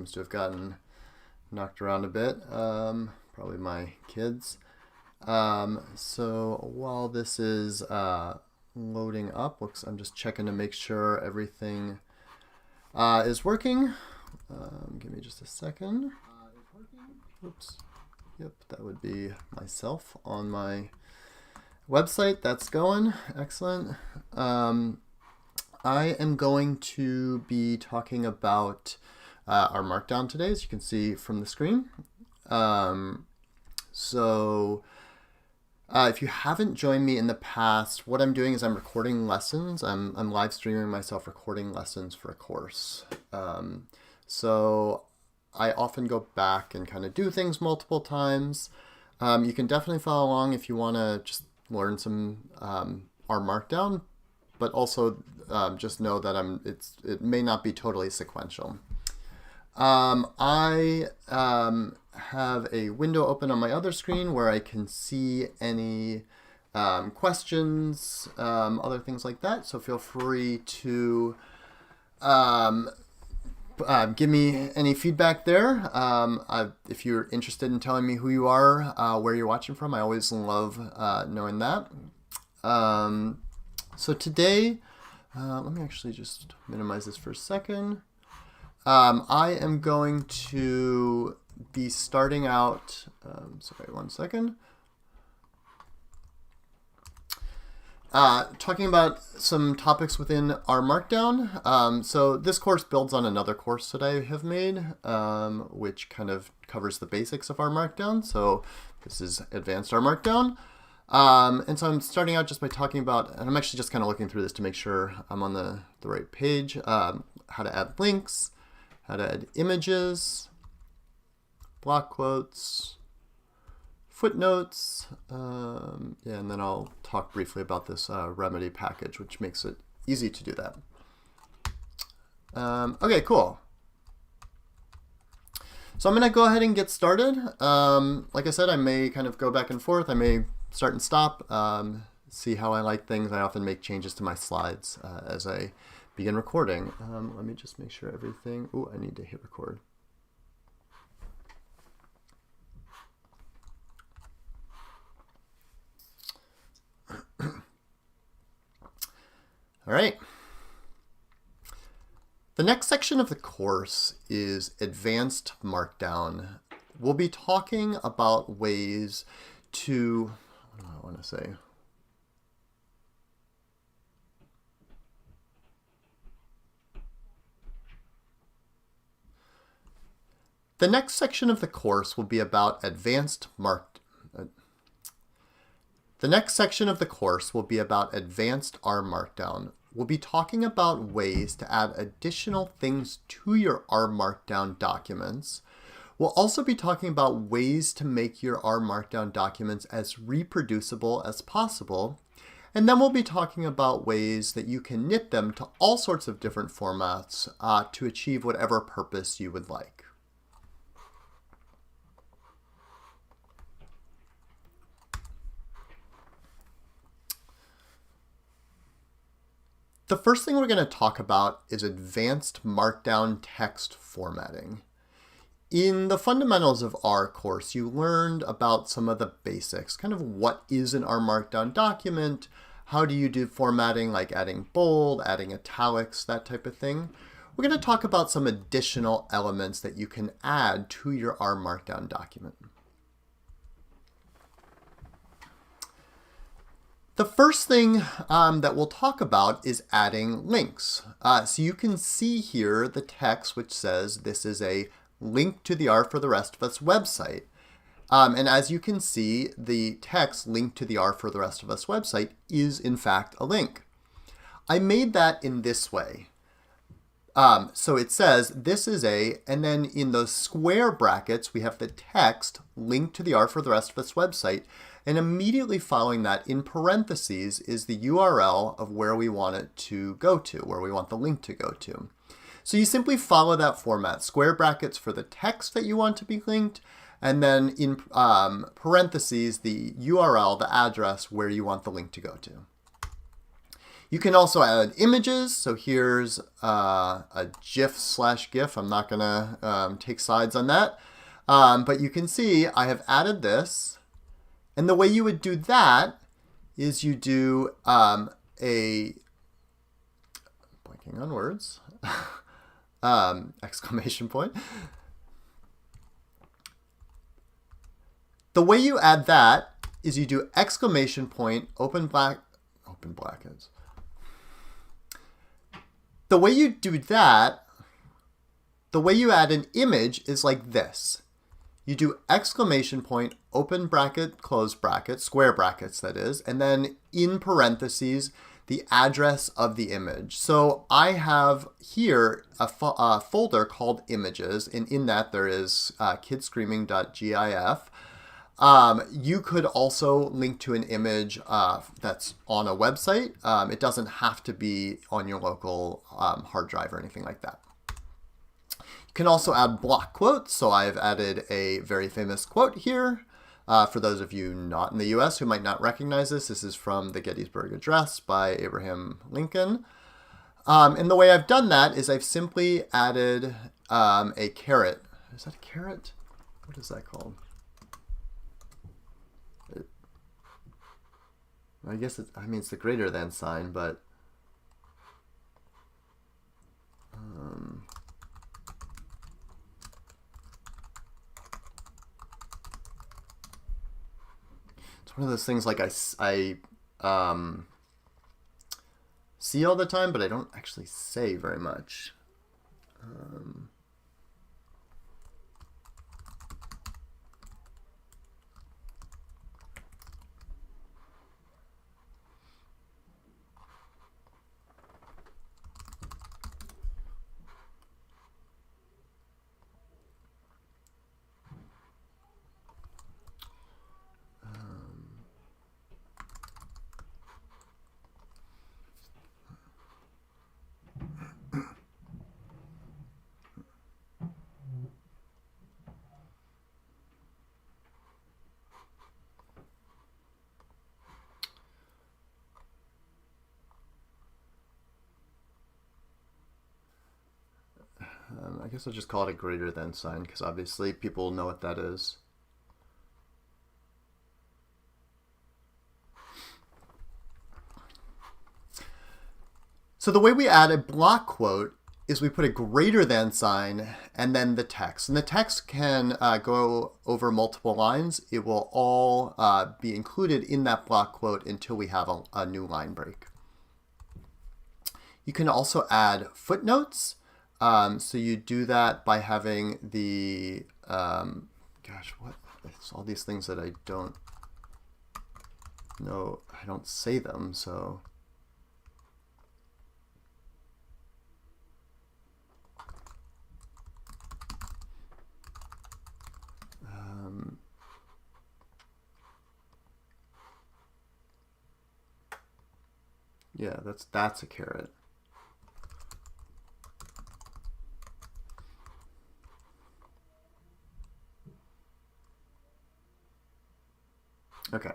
Seems to have gotten knocked around a bit. Probably my kids. So while this is loading up, I'm just checking to make sure everything is working. Give me just a second. Oops. Yep, that would be myself on my website. That's going. Excellent. I am going to be talking about our Markdown today, as you can see from the screen. If you haven't joined me in the past, what I'm doing is I'm recording lessons. I'm live streaming myself recording lessons for a course. So I often go back and kind of do things multiple times. You can definitely follow along if you want to just learn some R Markdown, but also just know that it may not be totally sequential. I have a window open on my other screen where I can see any questions, other things like that. So feel free to give me any feedback there. If you're interested in telling me who you are, where you're watching from, I always love knowing that. So today, let me actually just minimize this for a second. I am going to be starting out, sorry, one second, talking about some topics within R Markdown. So this course builds on another course that I have made, which kind of covers the basics of R Markdown. So this is Advanced R Markdown. And so I'm starting out just by talking about, and I'm actually just kind of looking through this to make sure I'm on the right page, how to add links, how to add images, block quotes, footnotes, and then I'll talk briefly about this remedy package, which makes it easy to do that. Okay, cool. So I'm going to go ahead and get started. Like I said, I may kind of go back and forth. I may start and stop, see how I like things. I often make changes to my slides as I begin recording. Let me just make sure everything, I need to hit record. All right. The next section of the course is Advanced Markdown. We'll be talking about ways to, what do I want to say? The next section of the course will be about Advanced R Markdown. We'll be talking about ways to add additional things to your R Markdown documents. We'll also be talking about ways to make your R Markdown documents as reproducible as possible. And then we'll be talking about ways that you can knit them to all sorts of different formats to achieve whatever purpose you would like. The first thing we're going to talk about is Advanced Markdown text formatting. In the Fundamentals of R course, you learned about some of the basics, kind of what is an R Markdown document, how do you do formatting like adding bold, adding italics, that type of thing. We're going to talk about some additional elements that you can add to your R Markdown document. The first thing that we'll talk about is adding links. So you can see here the text which says this is a link to the R for the Rest of Us website. And as you can see, the text link to the R for the Rest of Us website is in fact a link. I made that in this way. So it says this is and then in those square brackets, we have the text link to the R for the Rest of Us website. And immediately following that, in parentheses, is the URL of where we want it to go to, where we want the link to go to. So you simply follow that format, square brackets for the text that you want to be linked, and then in parentheses, the URL, the address where you want the link to go to. You can also add images. So here's a GIF/GIF. I'm not going to take sides on that. But you can see I have added this. And the way you would do that is you do blanking on words, exclamation point. The way you add that is you do exclamation point, open brackets. The way you do that, the way you add an image is like this. You do exclamation point, open bracket, close bracket, square brackets that is, and then in parentheses, the address of the image. So I have here a folder called images, and in that there is kidscreaming.gif. You could also link to an image that's on a website. It doesn't have to be on your local hard drive or anything like that. You can also add block quotes. So I've added a very famous quote here. For those of you not in the US who might not recognize this, this is from the Gettysburg Address by Abraham Lincoln. And the way I've done that is I've simply added a caret. Is that a caret? What is that called? I guess it's the greater than sign, but it's one of those things like I see all the time, but I don't actually say very much. I guess I'll just call it a greater than sign because obviously people know what that is. So the way we add a block quote is we put a greater than sign and then the text. And the text can go over multiple lines. It will all be included in that block quote until we have a new line break. You can also add footnotes. So you do that by having the, it's all these things that I don't know, I don't say them, so. Yeah, that's a caret. Okay.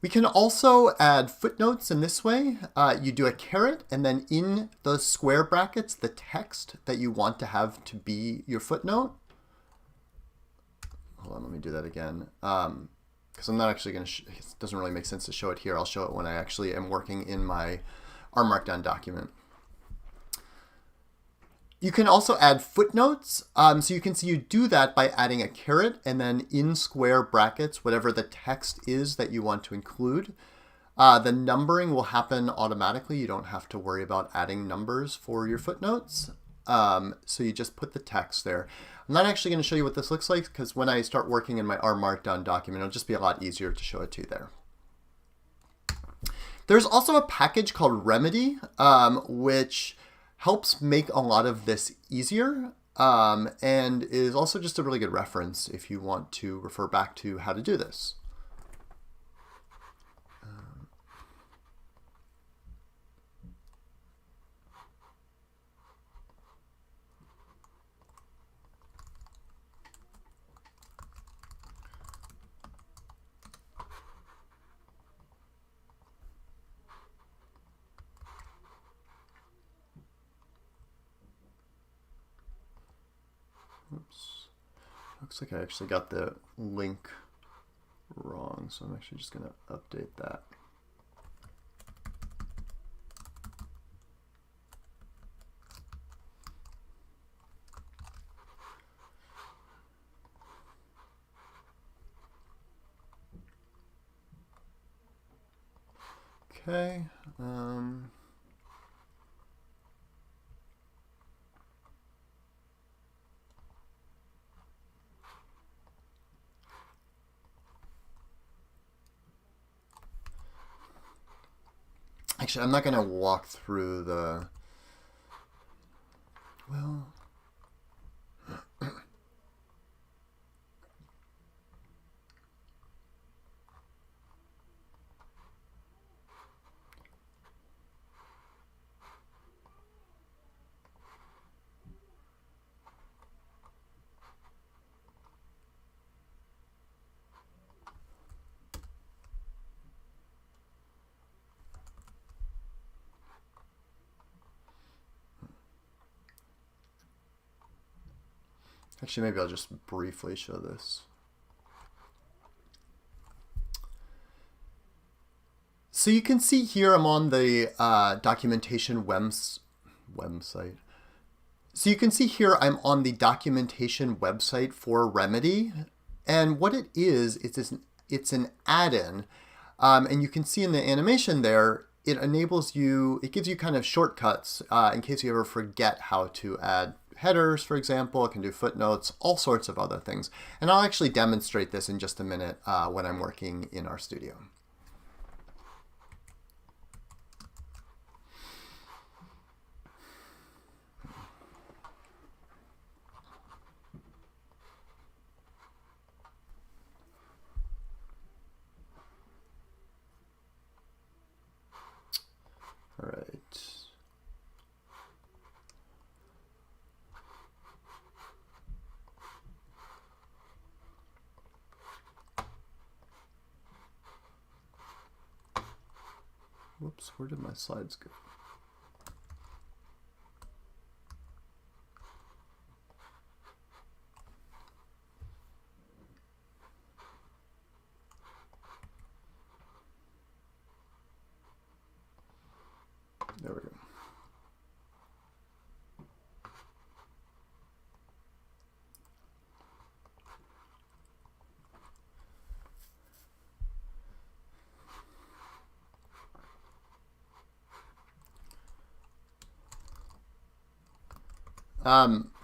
We can also add footnotes in this way. You do a caret and then in those square brackets, the text that you want to have to be your footnote. Hold on, let me do that again. Because I'm not actually going to, it doesn't really make sense to show it here. I'll show it when I actually am working in my our Markdown document. You can also add footnotes. So you can see you do that by adding a caret and then in square brackets, whatever the text is that you want to include. The numbering will happen automatically. You don't have to worry about adding numbers for your footnotes. So you just put the text there. I'm not actually going to show you what this looks like because when I start working in my R Markdown document, it'll just be a lot easier to show it to you there. There's also a package called Remedy, which helps make a lot of this easier and is also just a really good reference if you want to refer back to how to do this. Looks like I actually got the link wrong, so I'm actually just going to update that. Okay. Actually, I'm not going to walk through the, well, actually, maybe I'll just briefly show this. So you can see here I'm on the documentation website. So you can see here I'm on the documentation website for Remedy. And what it is, it's an add-in. And you can see in the animation there, it enables you, it gives you kind of shortcuts in case you ever forget how to add headers, for example. It can do footnotes, all sorts of other things. And I'll actually demonstrate this in just a minute when I'm working in our studio. All right. Whoops, where did my slides go? There we go.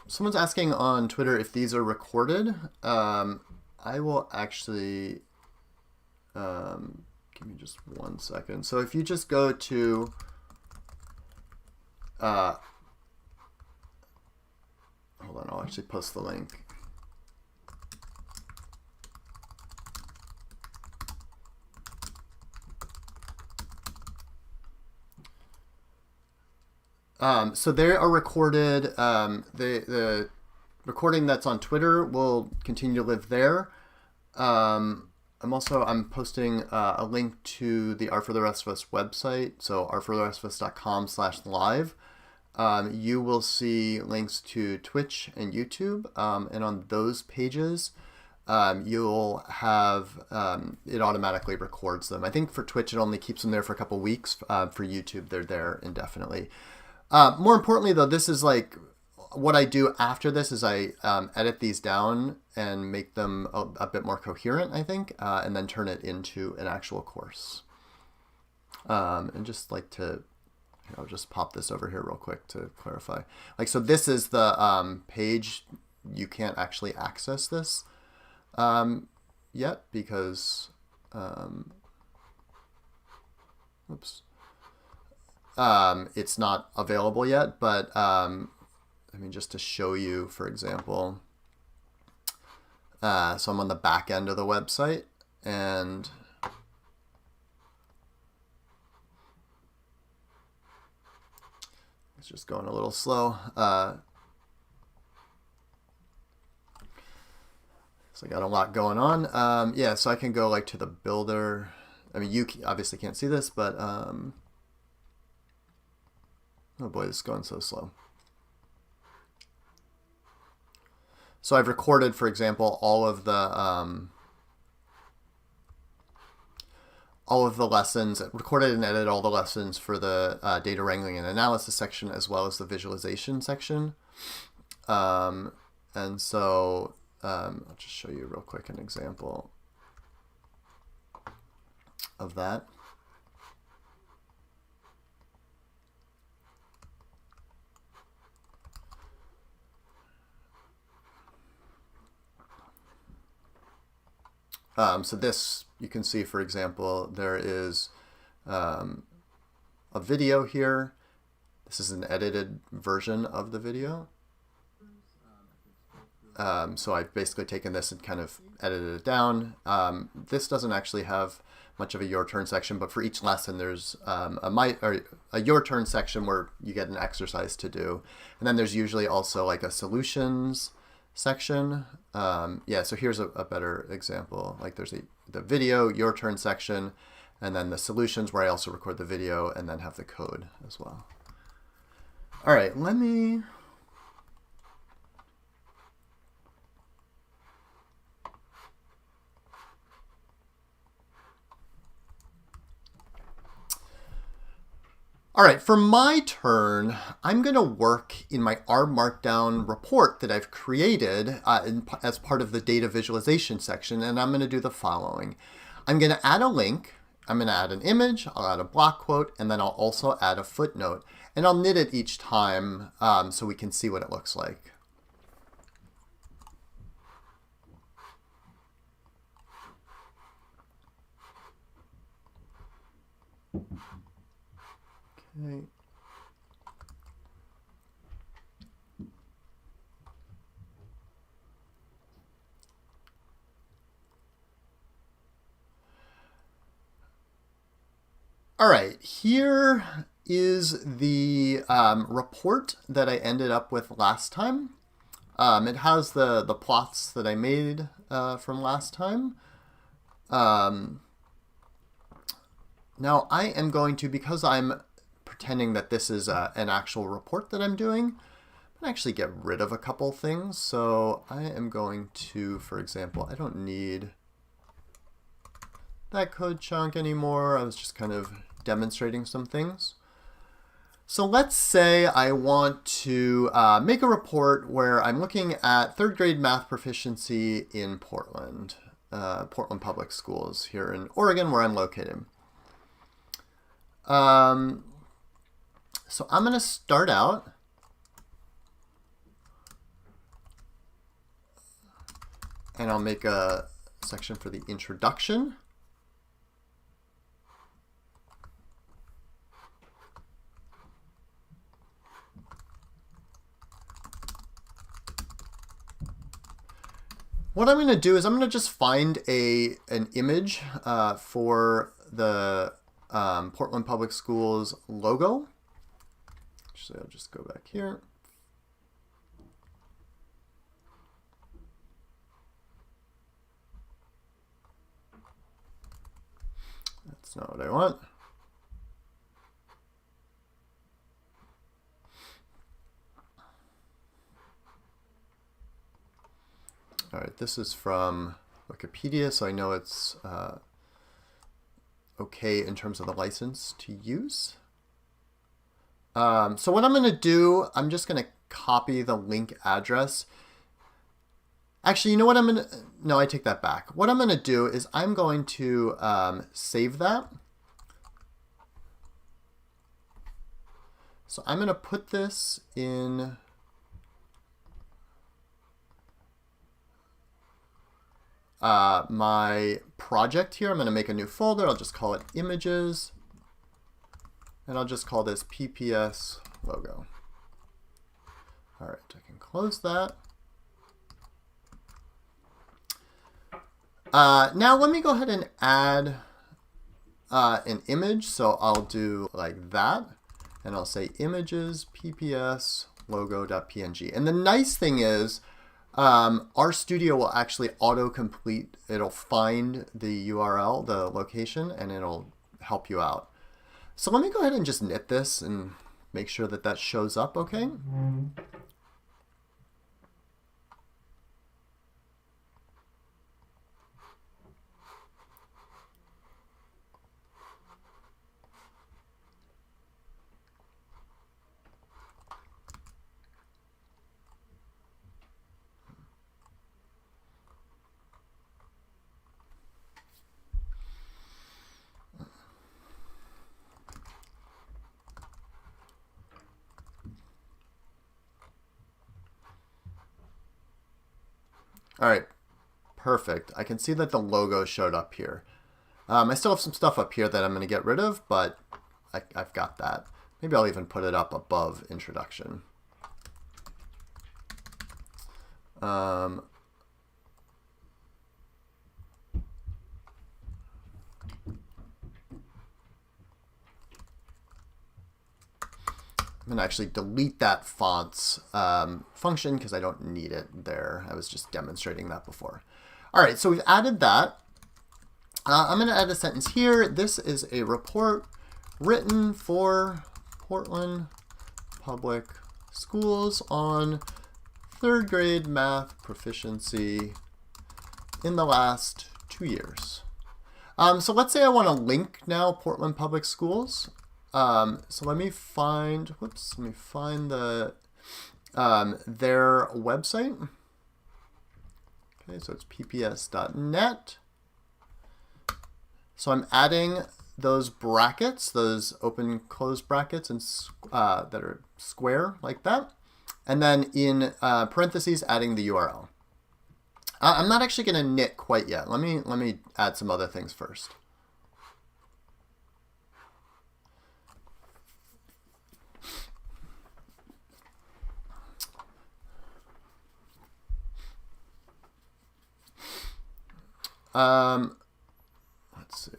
Someone's asking on Twitter if these are recorded. I will actually, give me just 1 second. So if you just go to, hold on, I'll actually post the link. So they are recorded. The recording that's on Twitter will continue to live there. I'm posting a link to the Art for the Rest of Us website, so artfortherestofus.com/live. You will see links to Twitch and YouTube, and on those pages, you'll have it automatically records them. I think for Twitch it only keeps them there for a couple weeks. For YouTube, they're there indefinitely. More importantly, though, this is like what I do after this is I edit these down and make them a bit more coherent, I think, and then turn it into an actual course. And just like to, I'll just pop this over here real quick to clarify. Like, so this is the page. You can't actually access this yet because, oops. It's not available yet, but I mean, just to show you, for example, so I'm on the back end of the website, and it's just going a little slow. So I got a lot going on. Yeah, so I can go like to the builder. I mean, you obviously can't see this, but oh boy, this is going so slow. So I've recorded, for example, all of the lessons, recorded and edited all the lessons for the data wrangling and analysis section, as well as the visualization section. And so I'll just show you real quick an example of that. So this, you can see, for example, there is a video here. This is an edited version of the video. So I've basically taken this and kind of edited it down. This doesn't actually have much of a your turn section, but for each lesson there's a your turn section where you get an exercise to do. And then there's usually also like a solutions section. Yeah, so here's a better example. Like there's the video, your turn section, and then the solutions where I also record the video and then have the code as well. All right, let me... All right, for my turn, I'm going to work in my R Markdown report that I've created as part of the data visualization section, and I'm going to do the following. I'm going to add a link, I'm going to add an image, I'll add a block quote, and then I'll also add a footnote. And I'll knit it each time so we can see what it looks like. Okay. All right, here is the report that I ended up with last time. It has the plots that I made from last time. Now I am going to, because I'm pretending that this is an actual report that I'm doing, I'm going to actually get rid of a couple things. So I am going to, for example, I don't need that code chunk anymore. I was just kind of demonstrating some things. So let's say I want to make a report where I'm looking at third grade math proficiency in Portland, Portland Public Schools here in Oregon, where I'm located. So I'm going to start out and I'll make a section for the introduction. What I'm going to do is I'm going to just find an image for the Portland Public Schools logo. Actually, I'll just go back here. That's not what I want. All right, this is from Wikipedia, so I know it's okay in terms of the license to use. So what I'm going to do, I'm just going to copy the link address. Actually, you know what I'm going to, no, I take that back. What I'm going to do is I'm going to save that. So I'm going to put this in my project here. I'm going to make a new folder. I'll just call it images. And I'll just call this PPS logo. All right, I can close that. Now let me go ahead and add an image. So I'll do like that. And I'll say images PPS logo.png. And the nice thing is, RStudio will actually auto-complete. It'll find the URL, the location, and it'll help you out. So let me go ahead and just knit this and make sure that that shows up okay. All right, perfect. I can see that the logo showed up here. I still have some stuff up here that I'm going to get rid of, but I've got that. Maybe I'll even put it up above introduction. I'm going to actually delete that fonts function because I don't need it there. I was just demonstrating that before. All right, so we've added that. I'm going to add a sentence here. This is a report written for Portland Public Schools on 3rd grade math proficiency in the last 2 years. So let's say I want to link now Portland Public Schools. So let me find the their website. Okay, so it's pps.net. So I'm adding those brackets, those open close brackets and that are square like that, and then in parentheses adding the URL. I'm not actually going to knit quite yet. Let me add some other things first. Let's see.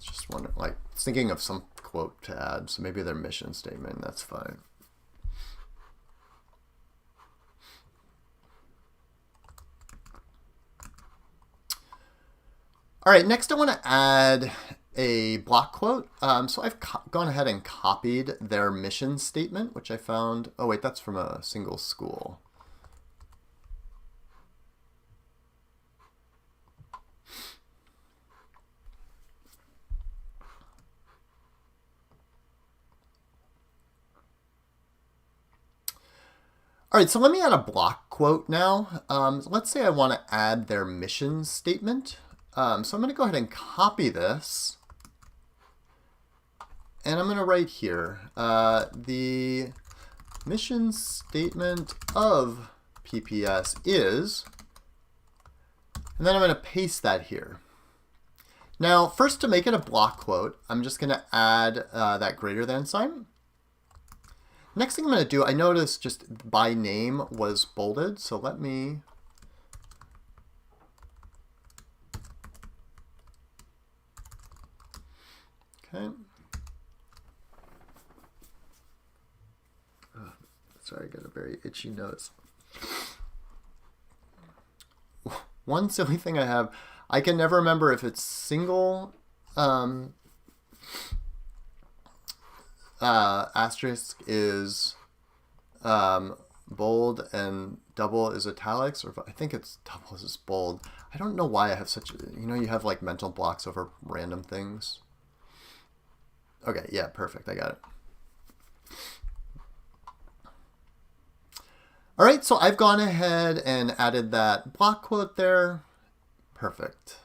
Just wondering, like, thinking of some quote to add. So maybe their mission statement. That's fine. All right. Next, I want to add a block quote. So I've gone ahead and copied their mission statement, which I found. Oh, wait, that's from a single school. All right, so let me add a block quote now. Let's say I want to add their mission statement. So I'm going to go ahead and copy this. And I'm going to write here, the mission statement of PPS is, and then I'm going to paste that here. Now, first to make it a block quote, I'm just going to add that greater than sign. Next thing I'm going to do, I noticed just by name was bolded, so let me okay. Sorry, I got a very itchy nose. One silly thing I have, I can never remember if it's single asterisk is bold and double is italics, or I think it's double is bold. I don't know why I have such, you have like mental blocks over random things. Okay, yeah, perfect, I got it. All right, so I've gone ahead and added that block quote there. Perfect.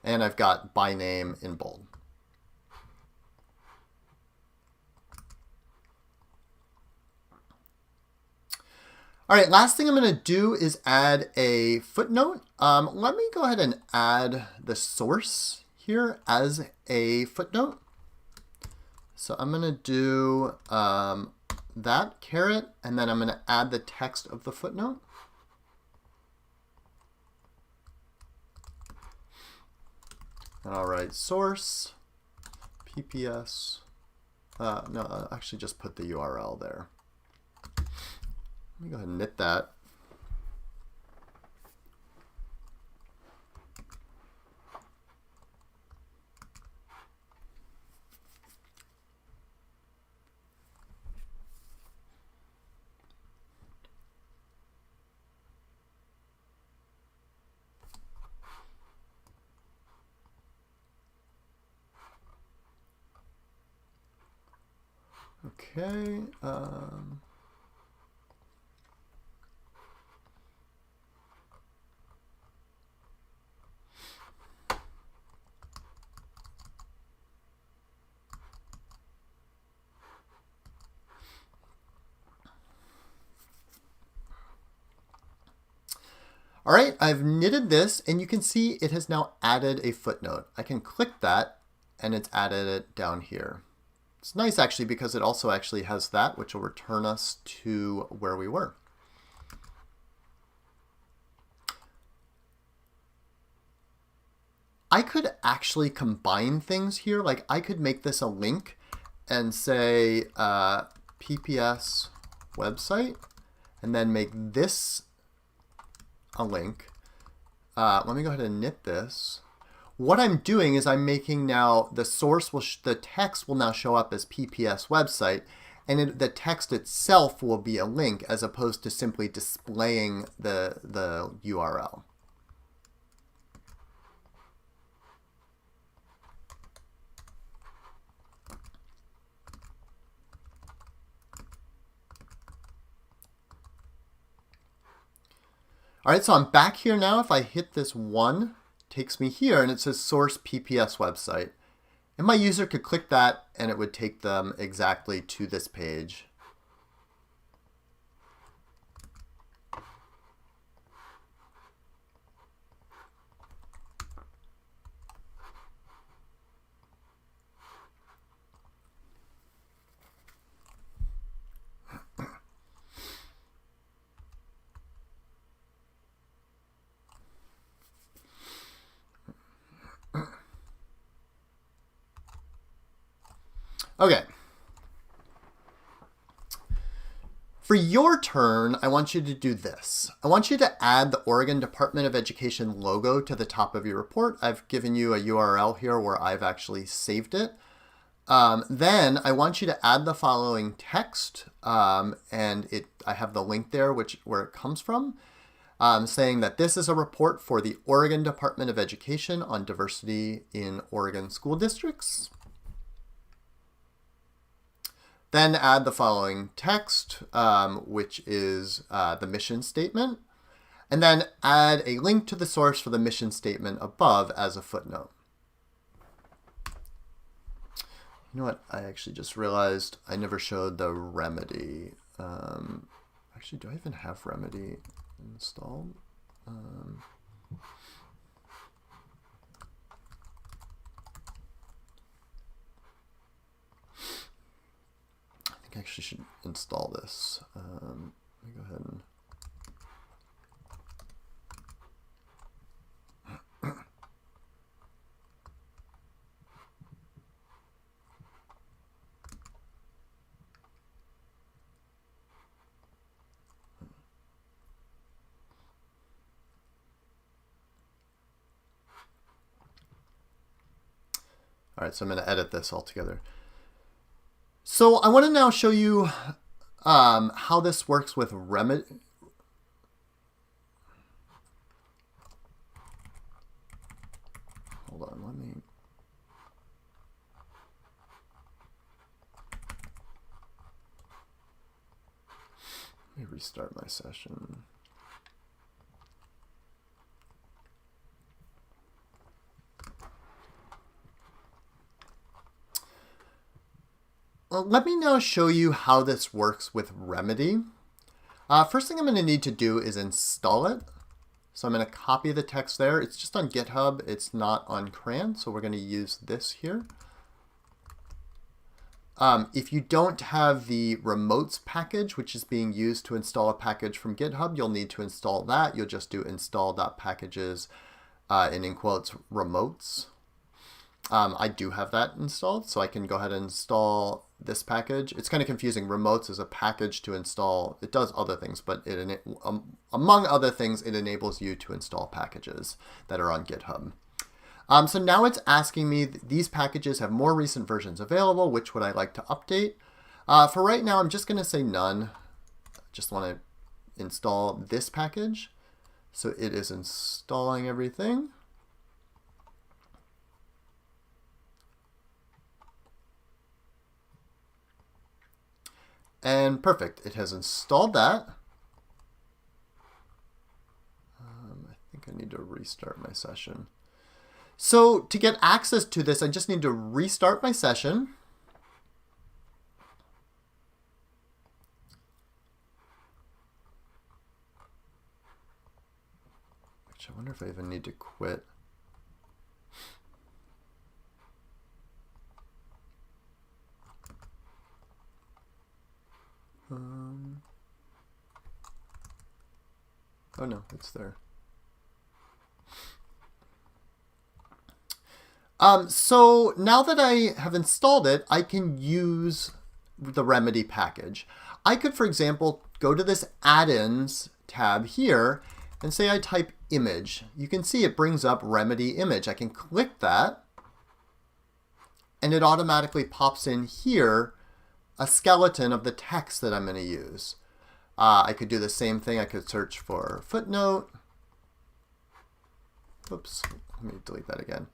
And I've got by name in bold. All right, last thing I'm going to do is add a footnote. Let me go ahead and add the source here as a footnote. So I'm going to do that caret, and then I'm going to add the text of the footnote. And I'll write source, PPS. No, I'll actually just put the URL there. Let me go ahead and knit that. Okay. All right, I've knitted this, and you can see it has now added a footnote. I can click that, and it's added it down here. It's nice actually because it also actually has that, which will return us to where we were. I could actually combine things here. Like I could make this a link and say PPS website, and then make this a link. Let me go ahead and knit this. What I'm doing is I'm making now the source the text will now show up as PPS website, and the text itself will be a link as opposed to simply displaying the URL. All right, so I'm back here now. If I hit this one, it takes me here, and it says source PPS website. And my user could click that, and it would take them exactly to this page. Okay. For your turn, I want you to do this. I want you to add the Oregon Department of Education logo to the top of your report. I've given you a URL here where I've actually saved it. Then I want you to add the following text, and I have the link there where it comes from, saying that this is a report for the Oregon Department of Education on diversity in Oregon school districts. Then add the following text, which is the mission statement, and then add a link to the source for the mission statement above as a footnote. You know what? I actually just realized I never showed the remedy. Actually, do I even have remedy installed? I actually should install this. Let me go ahead and all right, so I'm going to edit this all together. So I want to now show you how this works with remedy. Hold on, let me restart my session. Well, let me now show you how this works with remedy. First thing I'm going to need to do is install it. So I'm going to copy the text there. It's just on GitHub. It's not on CRAN, so we're going to use this here. If you don't have the remotes package, which is being used to install a package from GitHub, you'll need to install that. You'll just do install.packages and in quotes remotes. I do have that installed, so I can go ahead and install this package. It's kind of confusing. Remotes is a package to install. It does other things, but among other things, it enables you to install packages that are on GitHub. So now it's asking me, these packages have more recent versions available. Which would I like to update? For right now, I'm just going to say none. Just want to install this package. So it is installing everything. And perfect, it has installed that. I think I need to restart my session. So to get access to this, I just need to restart my session. Gosh, I wonder if I even need to quit. Oh no, it's there. So now that I have installed it, I can use the remedy package. I could, for example, go to this add-ins tab here and say I type image. You can see it brings up remedy image. I can click that and it automatically pops in here a skeleton of the text that I'm going to use. I could do the same thing. I could search for footnote. Oops, let me delete that again.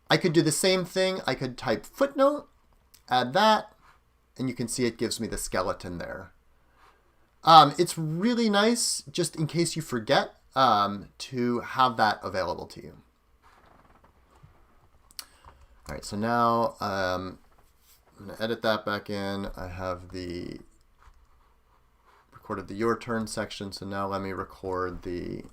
I could do the same thing. I could type footnote, add that, and you can see it gives me the skeleton there. It's really nice, just in case you forget, to have that available to you. All right, so now I'm going to edit that back in. I have the recorded the your turn section, so now let me record the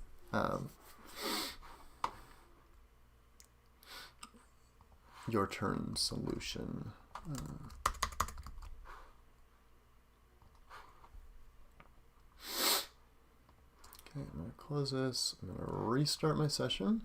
your turn solution. Okay, I'm going to close this. I'm going to restart my session.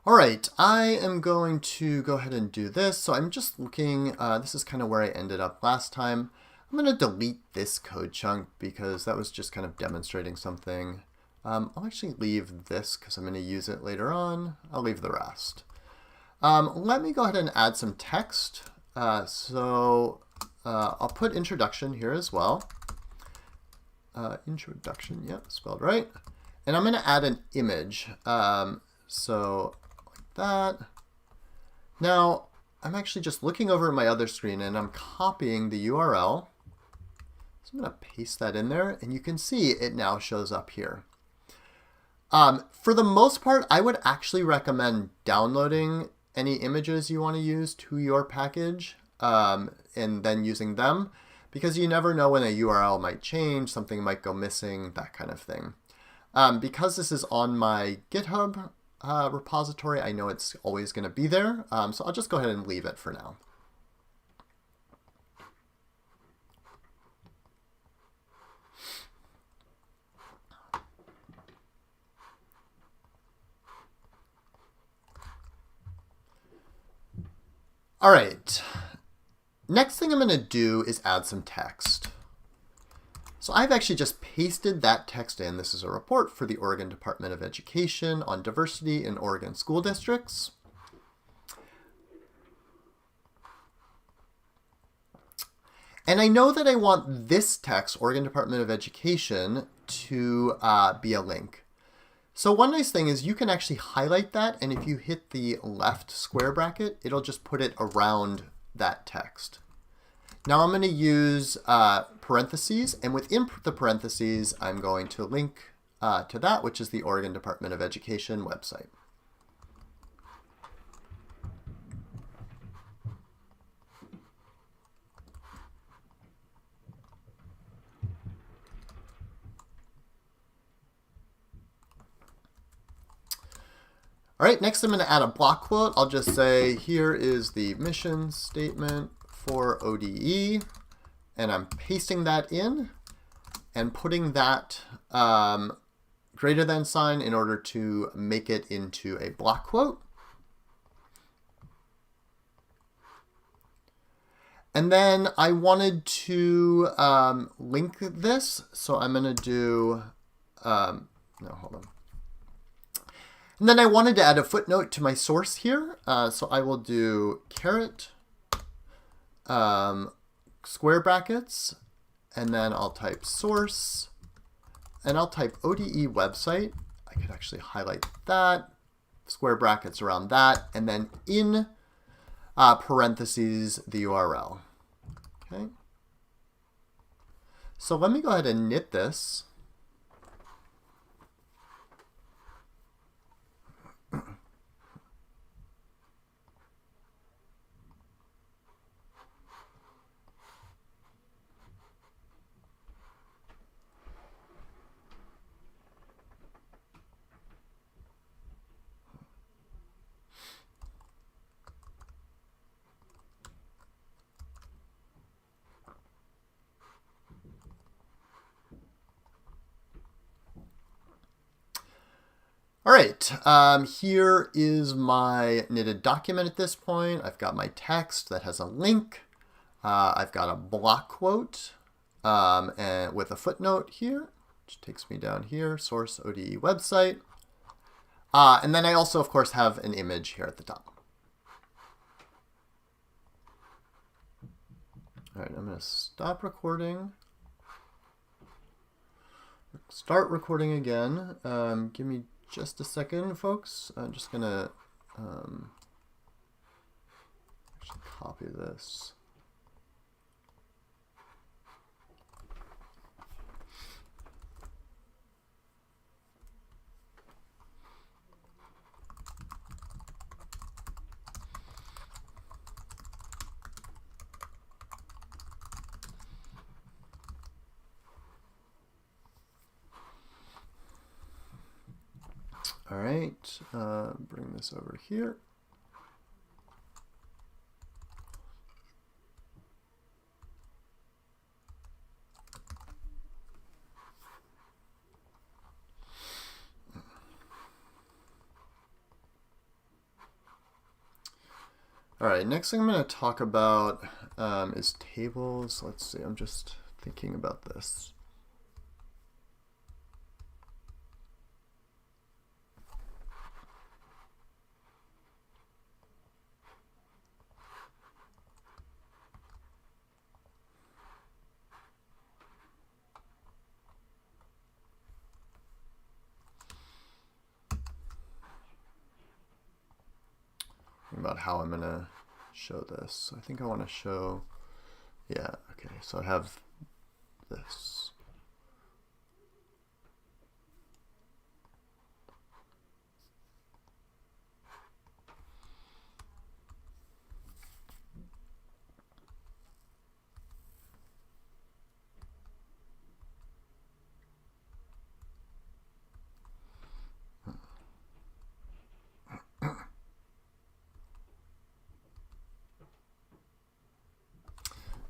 All right, I am going to go ahead and do this. So I'm just looking, this is kind of where I ended up last time. I'm going to delete this code chunk because that was just kind of demonstrating something. I'll actually leave this because I'm going to use it later on. I'll leave the rest. Let me go ahead and add some text. I'll put introduction here as well. Introduction, yep, spelled right. And I'm going to add an image. So like that. Now, I'm actually just looking over at my other screen and I'm copying the URL. So I'm going to paste that in there and you can see it now shows up here. For the most part, I would actually recommend downloading any images you want to use to your package and then using them, because you never know when a URL might change, something might go missing, that kind of thing. Because this is on my GitHub repository, I know it's always going to be there, so I'll just go ahead and leave it for now. All right, next thing I'm going to do is add some text. So I've actually just pasted that text in. This is a report for the Oregon Department of Education on diversity in Oregon school districts. And I know that I want this text, Oregon Department of Education, to be a link. So one nice thing is you can actually highlight that, and if you hit the left square bracket, it'll just put it around that text. Now I'm going to use parentheses, and within the parentheses, I'm going to link to that, which is the Oregon Department of Education website. All right, next I'm going to add a block quote. I'll just say, here is the mission statement for ODE, and I'm pasting that in and putting that greater than sign in order to make it into a block quote. And then I wanted to link this, so I'm going to do, no, hold on. And then I wanted to add a footnote to my source here, so I will do caret, square brackets, and then I'll type source, and I'll type ODE website. I could actually highlight that, square brackets around that, and then in parentheses the URL. Okay. So let me go ahead and knit this. All right, here is my knitted document at this point. I've got my text that has a link. I've got a block quote and with a footnote here, which takes me down here, source ODE website. And then I also, of course, have an image here at the top. All right, I'm going to stop recording. Start recording again. Give me just a second, folks. I'm just going to actually copy this. All right, bring this over here. All right, next thing I'm going to talk about is tables. Let's see, I'm just thinking about this. About how I'm going to show this. So I think I want to show, yeah, okay, so I have this.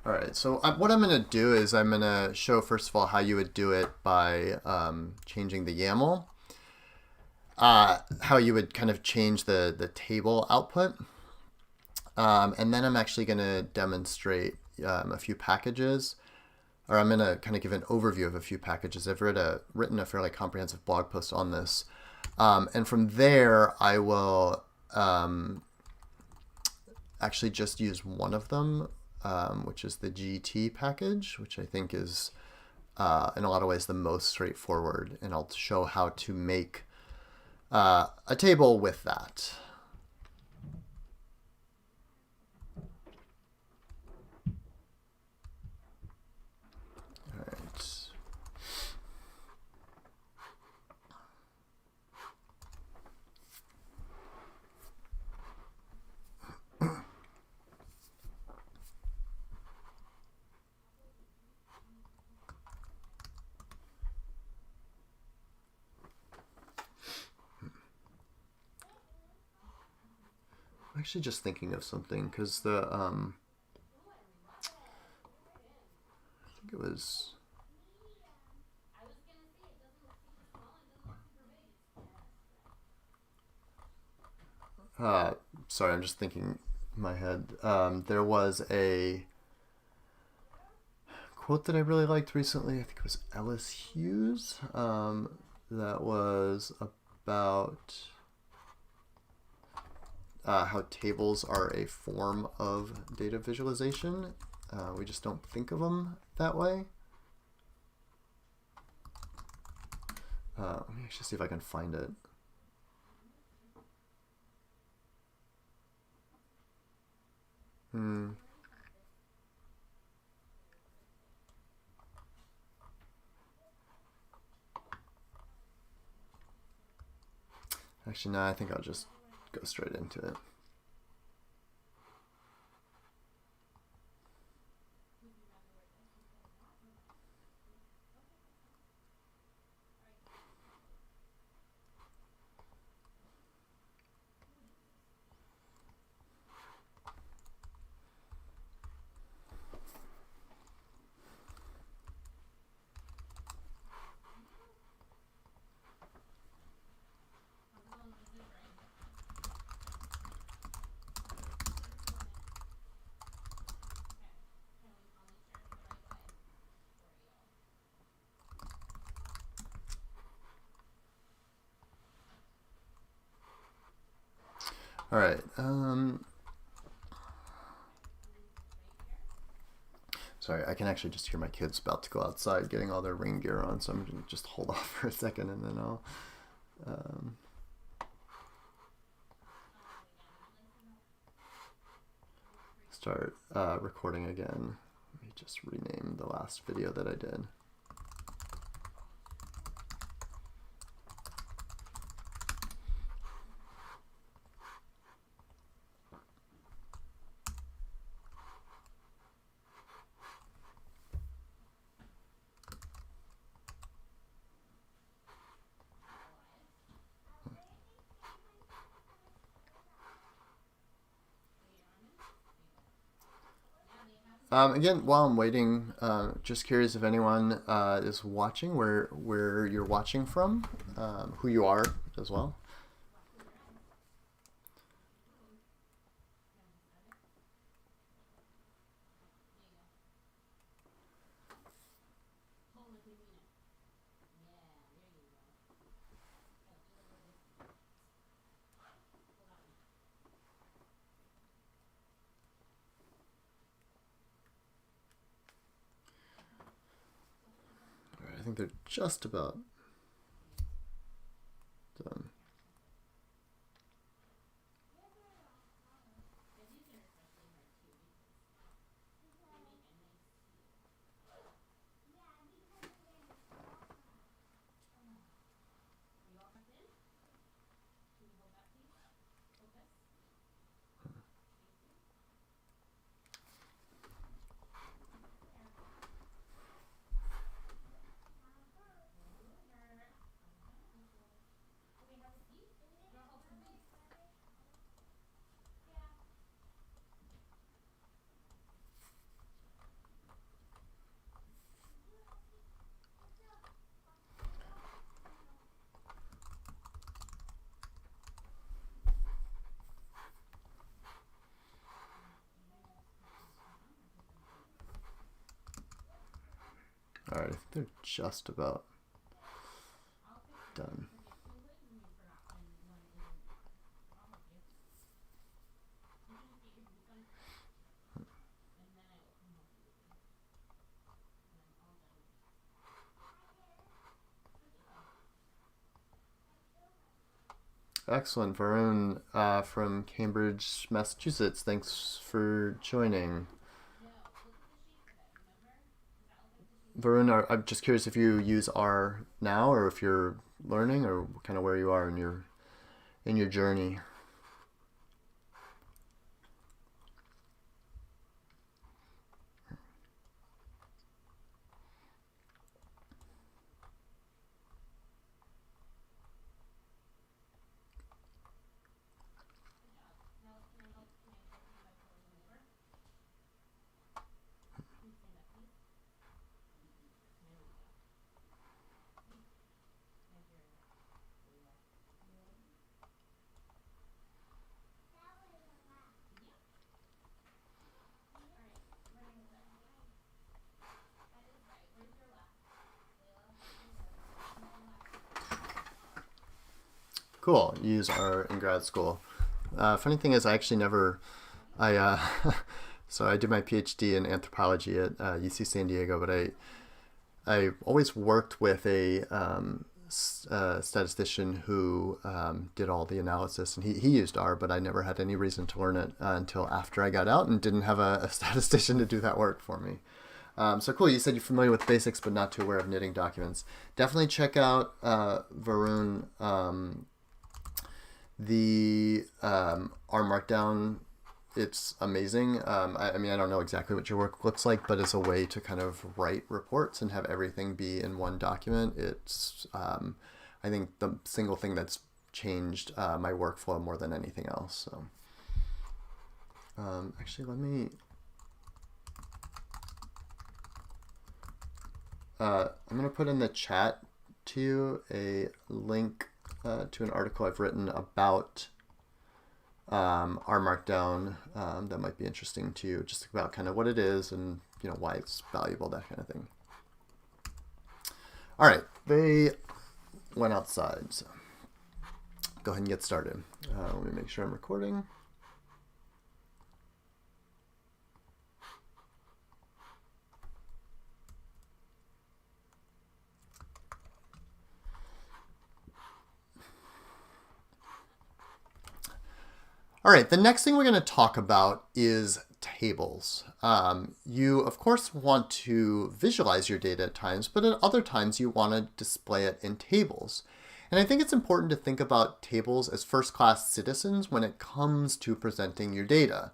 All right, so what I'm going to do is I'm going to show, first of all, how you would do it by changing the YAML, how you would kind of change the table output, and then I'm actually going to demonstrate a few packages, or I'm going to kind of give an overview of a few packages. I've written a fairly comprehensive blog post on this, and from there I will actually just use one of them, which is the GT package, which I think is in a lot of ways the most straightforward, and I'll show how to make a table with that. All right. I'm actually just thinking of something, because the I think it was sorry, I'm just thinking in my head. There was a quote that I really liked recently. I think it was Ellis Hughes. That was about how tables are a form of data visualization. We just don't think of them that way. Let me actually see if I can find it. Hmm. Actually, no, I think I'll just go straight into it. All right. Sorry, I can actually just hear my kids about to go outside getting all their ring gear on, so I'm going to just hold off for a second and then I'll start recording again. Let me just rename the last video that I did. Again, while I'm waiting, just curious if anyone is watching, where you're watching from, who you are as well. All right, I think they're just about done. All right, I think they're just about done. Excellent, Varun from Cambridge, Massachusetts. Thanks for joining. Varun, I'm just curious if you use R now, or if you're learning, or kind of where you are in your journey. Cool. Use R in grad school. Funny thing is, I actually never, so I did my PhD in anthropology at UC San Diego, but I always worked with a statistician who did all the analysis, and he used R, but I never had any reason to learn it until after I got out and didn't have a statistician to do that work for me. So cool, you said you're familiar with basics but not too aware of knitting documents. Definitely check out Varun, the R Markdown. It's amazing. I mean, I don't know exactly what your work looks like, but as a way to kind of write reports and have everything be in one document, it's, I think, the single thing that's changed my workflow more than anything else. So, actually, let me... I'm going to put in the chat to you a link to an article I've written about R Markdown that might be interesting to you, just about kind of what it is and why it's valuable, that kind of thing. All right, they went outside, so go ahead and get started. Let me make sure I'm recording. All right, the next thing we're going to talk about is tables. You, of course, want to visualize your data at times, but at other times you want to display it in tables. And I think it's important to think about tables as first-class citizens when it comes to presenting your data.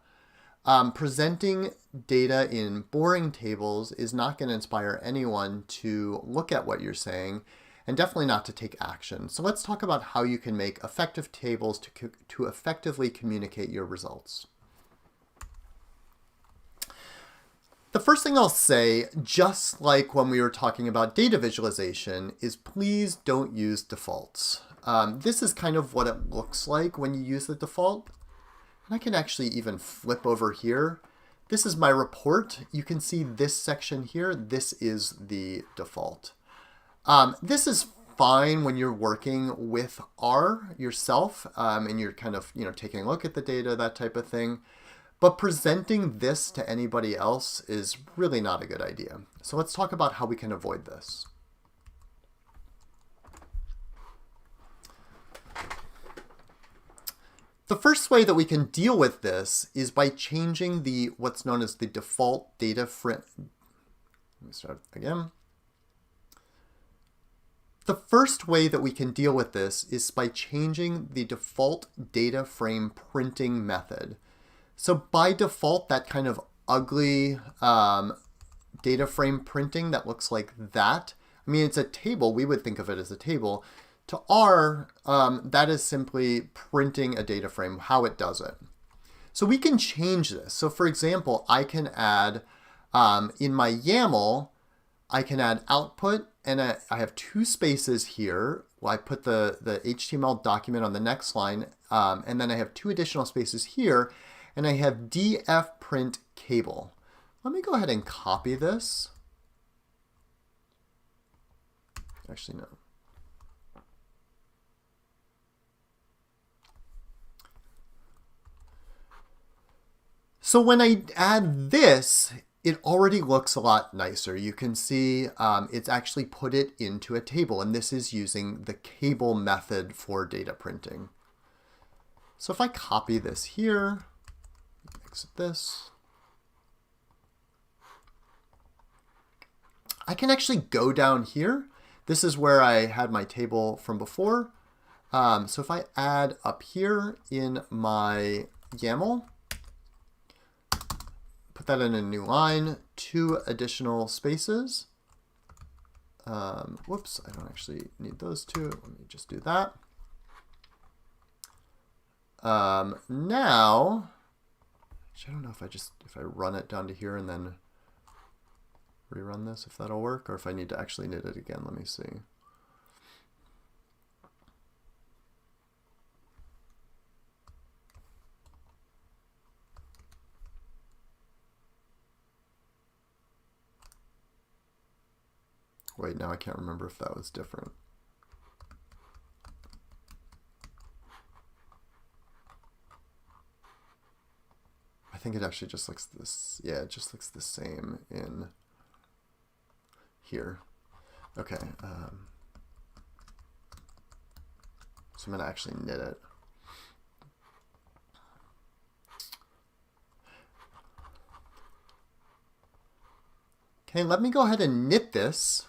Presenting data in boring tables is not going to inspire anyone to look at what you're saying, and definitely not to take action. So let's talk about how you can make effective tables to effectively communicate your results. The first thing I'll say, just like when we were talking about data visualization, is please don't use defaults. This is kind of what it looks like when you use the default. And I can actually even flip over here. This is my report. You can see this section here. This is the default. This is fine when you're working with R yourself and you're kind of taking a look at the data, that type of thing. But presenting this to anybody else is really not a good idea. So let's talk about how we can avoid this. The first way that we can deal with this is by changing what's known as the default data frame. Let me start again. The first way that we can deal with this is by changing the default data frame printing method. So by default, that kind of ugly data frame printing that looks like that, I mean, it's a table. We would think of it as a table. To R, that is simply printing a data frame, how it does it. So we can change this. So for example, I can add, in my YAML, I can add output, and I have two spaces here. Well, I put the HTML document on the next line, and then I have two additional spaces here, and I have df print cable. Let me go ahead and copy this. Actually, no. So when I add this, it already looks a lot nicer. You can see it's actually put it into a table, and this is using the cable method for data printing. So if I copy this here, exit this, I can actually go down here. This is where I had my table from before. So if I add up here in my YAML, put that in a new line, two additional spaces. Whoops, I don't actually need those two. Let me just do that. Now, I don't know if I run it down to here and then rerun this, if that'll work, or if I need to actually knit it again. Let me see. Wait, now I can't remember if that was different. I think it actually just looks this. Yeah, it just looks the same in here. Okay. So I'm going to actually knit it. Okay, let me go ahead and knit this.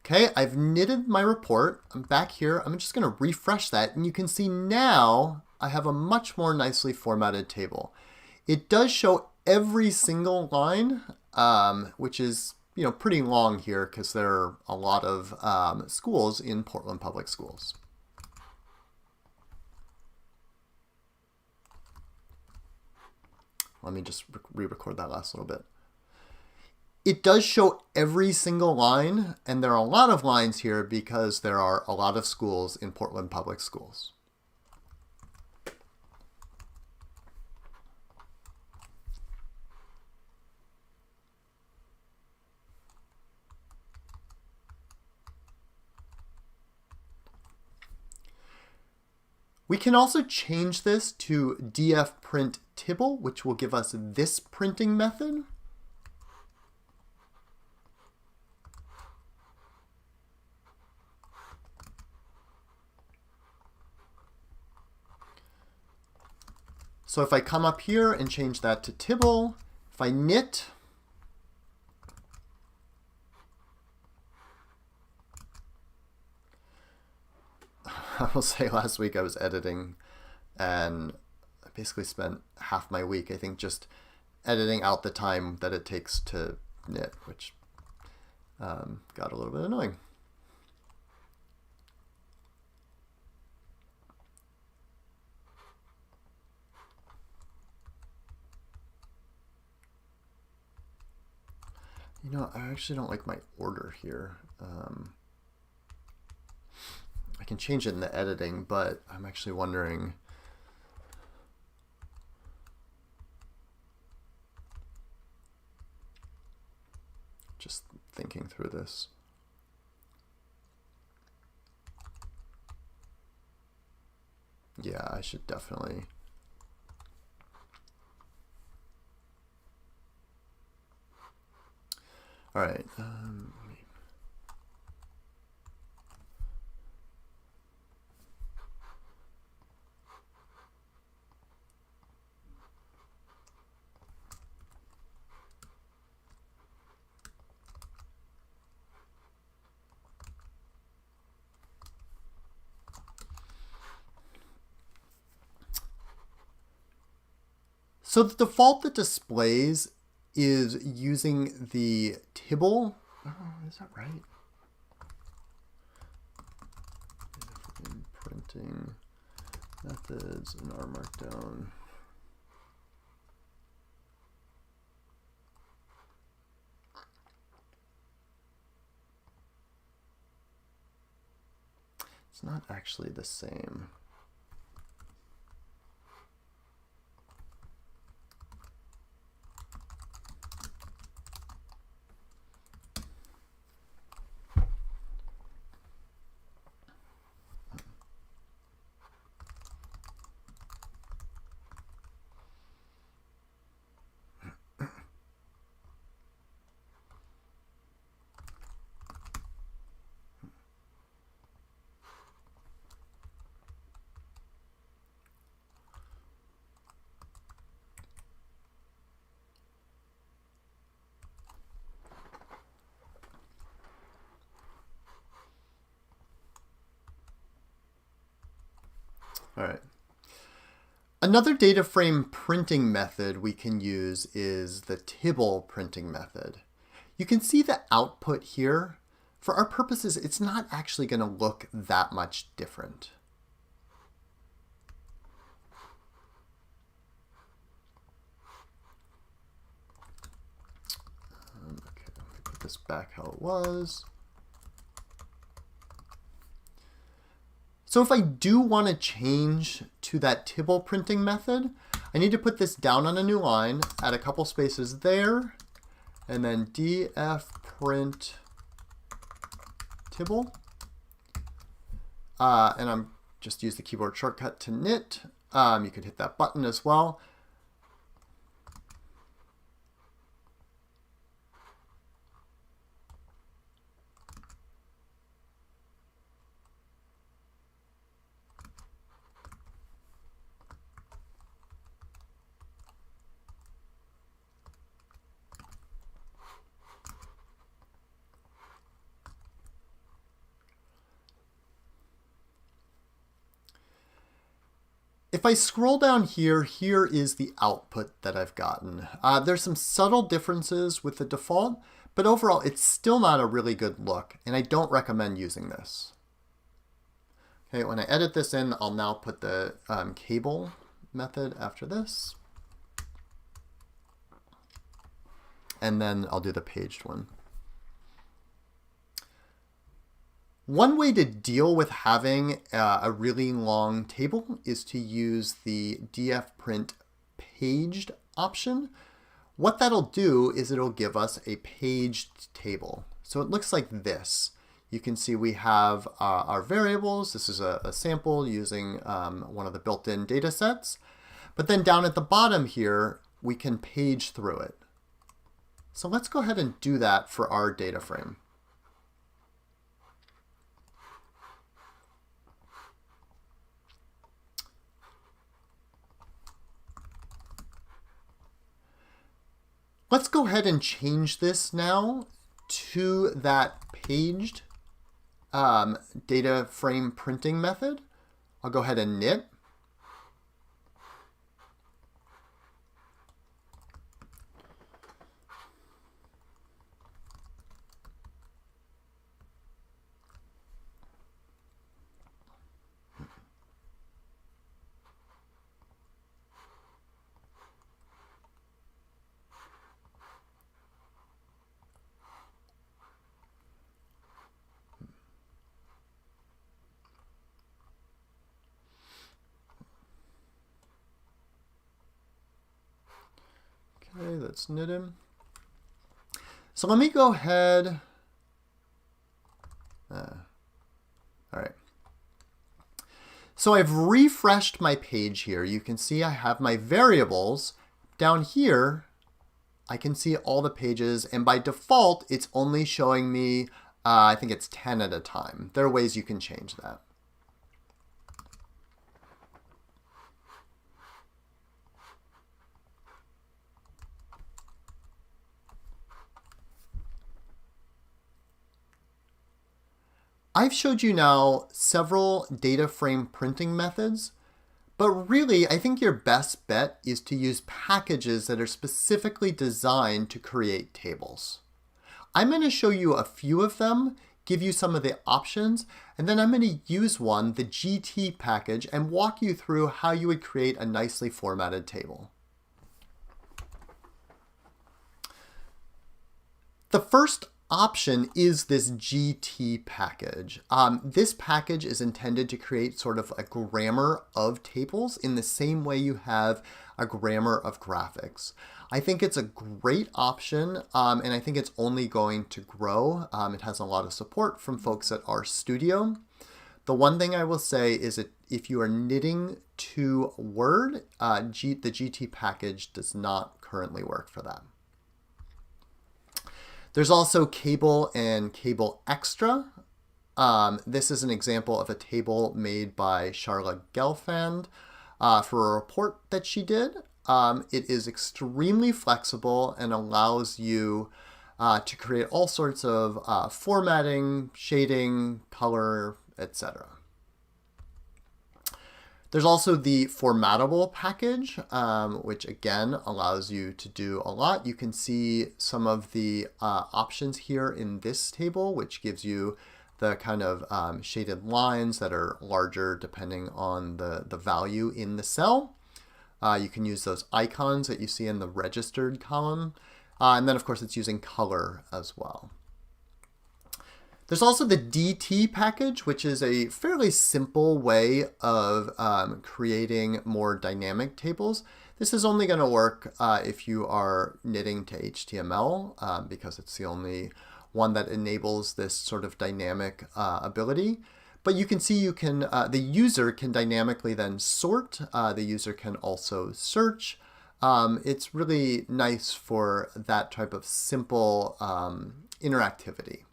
Okay, I've knitted my report. I'm back here. I'm just going to refresh that, and you can see now I have a much more nicely formatted table. It does show every single line, which is pretty long here because there are a lot of schools in Portland Public Schools. Let me just re-record that last little bit. It does show every single line, and there are a lot of lines here because there are a lot of schools in Portland Public Schools. We can also change this to df print Tibble, which will give us this printing method. So if I come up here and change that to Tibble, if I knit, I will say last week I was editing and I basically spent half my week, I think, just editing out the time that it takes to knit, which got a little bit annoying. I actually don't like my order here. I can change it in the editing, but I'm actually wondering. Just thinking through this. Yeah, I should definitely. All right. So the default that displays is using the Tibble. Oh, is that right? Printing methods in our Markdown. It's not actually the same. All right. Another data frame printing method we can use is the Tibble printing method. You can see the output here. For our purposes, it's not actually going to look that much different. Okay, let me put this back how it was. So if I do want to change to that Tibble printing method, I need to put this down on a new line, add a couple spaces there, and then df print Tibble. And I'm just use the keyboard shortcut to knit. You could hit that button as well. If I scroll down here, here is the output that I've gotten. There's some subtle differences with the default, but overall it's still not a really good look, and I don't recommend using this. Okay, when I edit this in, I'll now put the cable method after this. And then I'll do the paged one. One way to deal with having a really long table is to use the dfprint paged option. What that'll do is it'll give us a paged table. So it looks like this. You can see we have our variables. This is a sample using one of the built-in data sets. But then down at the bottom here, we can page through it. So let's go ahead and do that for our data frame. Let's go ahead and change this now to that paged data frame printing method. I'll go ahead and knit. Okay, that's knitted. So let me go ahead. All right. So I've refreshed my page here. You can see I have my variables. Down here, I can see all the pages, and by default, it's only showing me, I think it's 10 at a time. There are ways you can change that. I've showed you now several data frame printing methods, but really I think your best bet is to use packages that are specifically designed to create tables. I'm going to show you a few of them, give you some of the options, and then I'm going to use one, the GT package, and walk you through how you would create a nicely formatted table. The first option is this GT package. This package is intended to create sort of a grammar of tables in the same way you have a grammar of graphics. I think it's a great option, and I think it's only going to grow. It has a lot of support from folks at RStudio. The one thing I will say is that if you are knitting to Word, the GT package does not currently work for that. There's also Cable and Cable Extra. This is an example of a table made by Charla Gelfand for a report that she did. It is extremely flexible and allows you to create all sorts of formatting, shading, color, etc. There's also the formattable package, which again allows you to do a lot. You can see some of the options here in this table, which gives you the kind of shaded lines that are larger depending on the value in the cell. You can use those icons that you see in the registered column. And then of course it's using color as well. There's also the DT package, which is a fairly simple way of creating more dynamic tables. This is only going to work if you are knitting to HTML because it's the only one that enables this sort of dynamic ability. But you can see you can the user can dynamically then sort. The user can also search. It's really nice for that type of simple interactivity.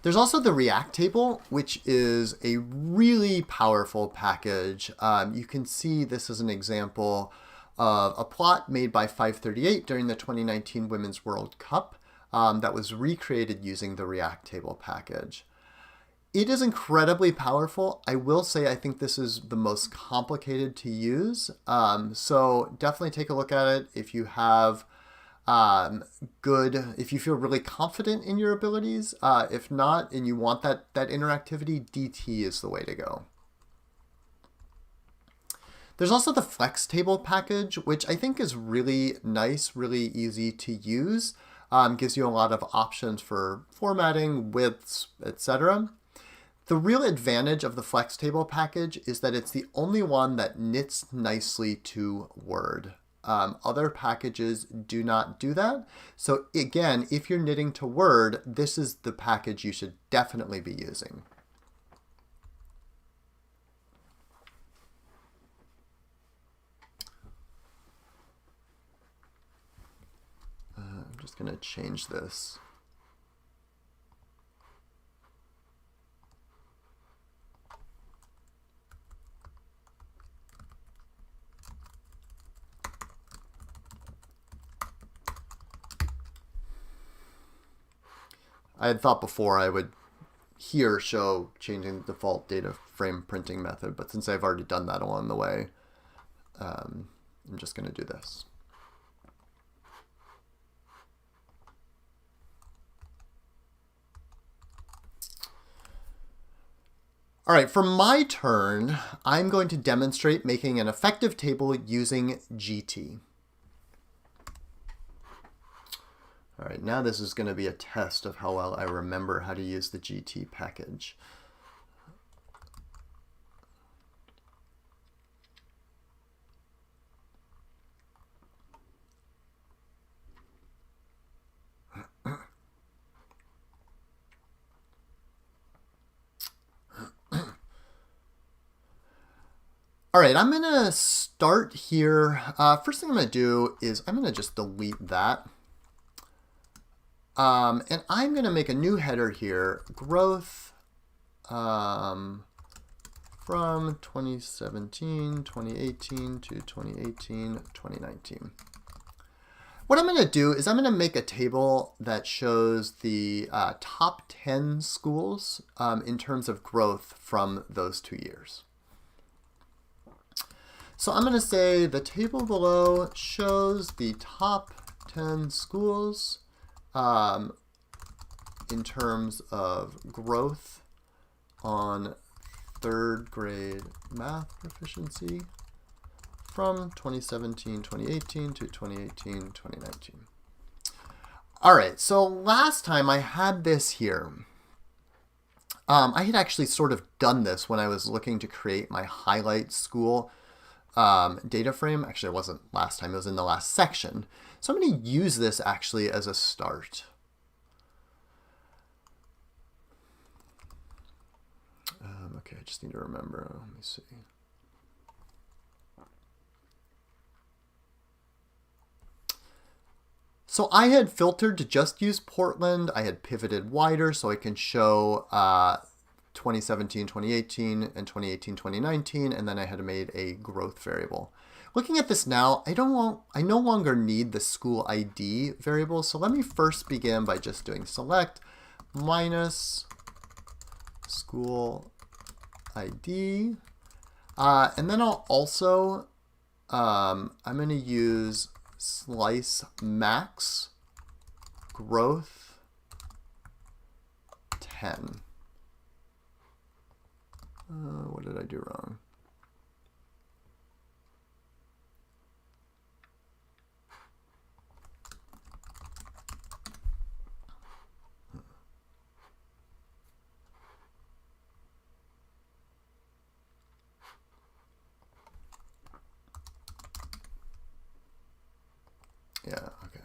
There's also the React table, which is a really powerful package. You can see this is an example of a plot made by 538 during the 2019 Women's World Cup that was recreated using the React table package. It is incredibly powerful. I will say I think this is the most complicated to use. So definitely take a look at it if you have if you feel really confident in your abilities. If not, and you want that interactivity, DT is the way to go. There's also the Flex table package, which I think is really nice, really easy to use. Gives you a lot of options for formatting, widths, etc. The real advantage of the Flex table package is that it's the only one that knits nicely to Word. Other packages do not do that. So again, if you're knitting to Word, this is the package you should definitely be using. I'm just going to change this. I had thought before I would here show changing the default data frame printing method, but since I've already done that along the way, I'm just going to do this. All right, for my turn, I'm going to demonstrate making an effective table using GT. All right, now this is going to be a test of how well I remember how to use the GT package. All right, I'm going to start here. First thing I'm going to do is I'm going to just delete that. And I'm going to make a new header here, growth from 2017, 2018 to 2018, 2019. What I'm going to do is I'm going to make a table that shows the top 10 schools in terms of growth from those 2 years. So I'm going to say the table below shows the top 10 schools in terms of growth on 3rd grade math proficiency from 2017, 2018 to 2018, 2019. All right, so last time I had this here. I had actually sort of done this when I was looking to create my highlight school data frame. Actually, it wasn't last time, it was in the last section. So I'm going to use this actually as a start. Okay, I just need to remember. Let me see. So I had filtered to just use Portland. I had pivoted wider so I can show 2017, 2018, and 2018, 2019, and then I had made a growth variable. Looking at this now, I no longer need the school ID variable, so let me first begin by just doing select minus school ID, and then I'll also, I'm going to use slice max growth 10. What did I do wrong? Yeah, okay.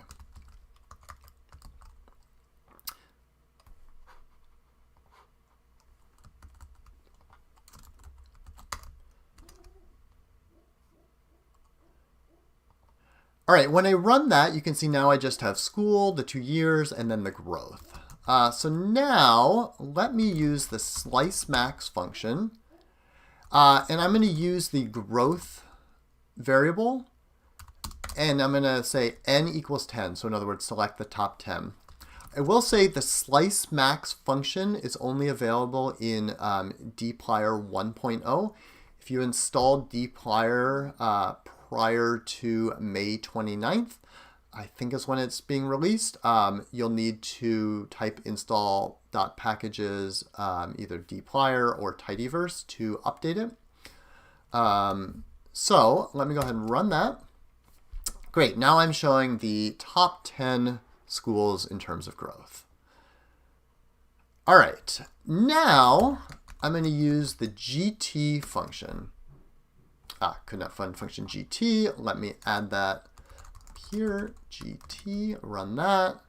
All right, when I run that, you can see now I just have school, the 2 years, and then the growth. So now let me use the slice max function, and I'm going to use the growth variable, and I'm going to say n equals 10. So in other words, select the top 10. I will say the slice max function is only available in dplyr 1.0. If you install dplyr prior to May 29th, I think is when it's being released, you'll need to type install.packages either dplyr or tidyverse to update it. So let me go ahead and run that. Great, now I'm showing the top 10 schools in terms of growth. All right, now I'm going to use the GT function. Could not find function GT. Let me add that here. GT, run that.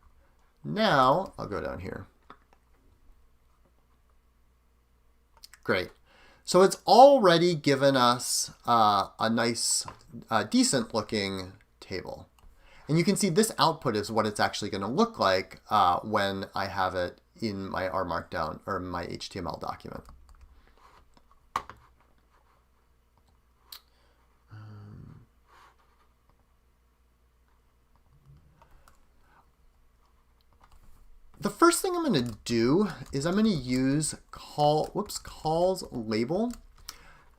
Now I'll go down here. Great. So it's already given us a nice, decent looking table. And you can see this output is what it's actually going to look like when I have it in my R Markdown or my HTML document. The first thing I'm going to do is I'm going to use calls label.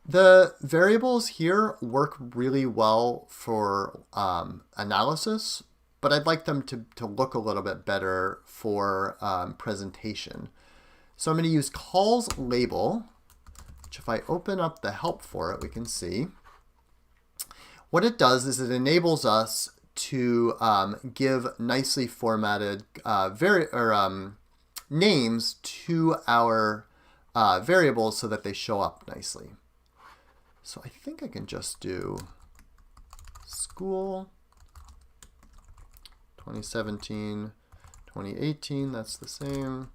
The variables here work really well for analysis, but I'd like them to look a little bit better for presentation. So I'm going to use calls label, which if I open up the help for it, we can see. What it does is it enables us to give nicely formatted names to our variables so that they show up nicely. So I think I can just do school 2017, 2018, that's the same,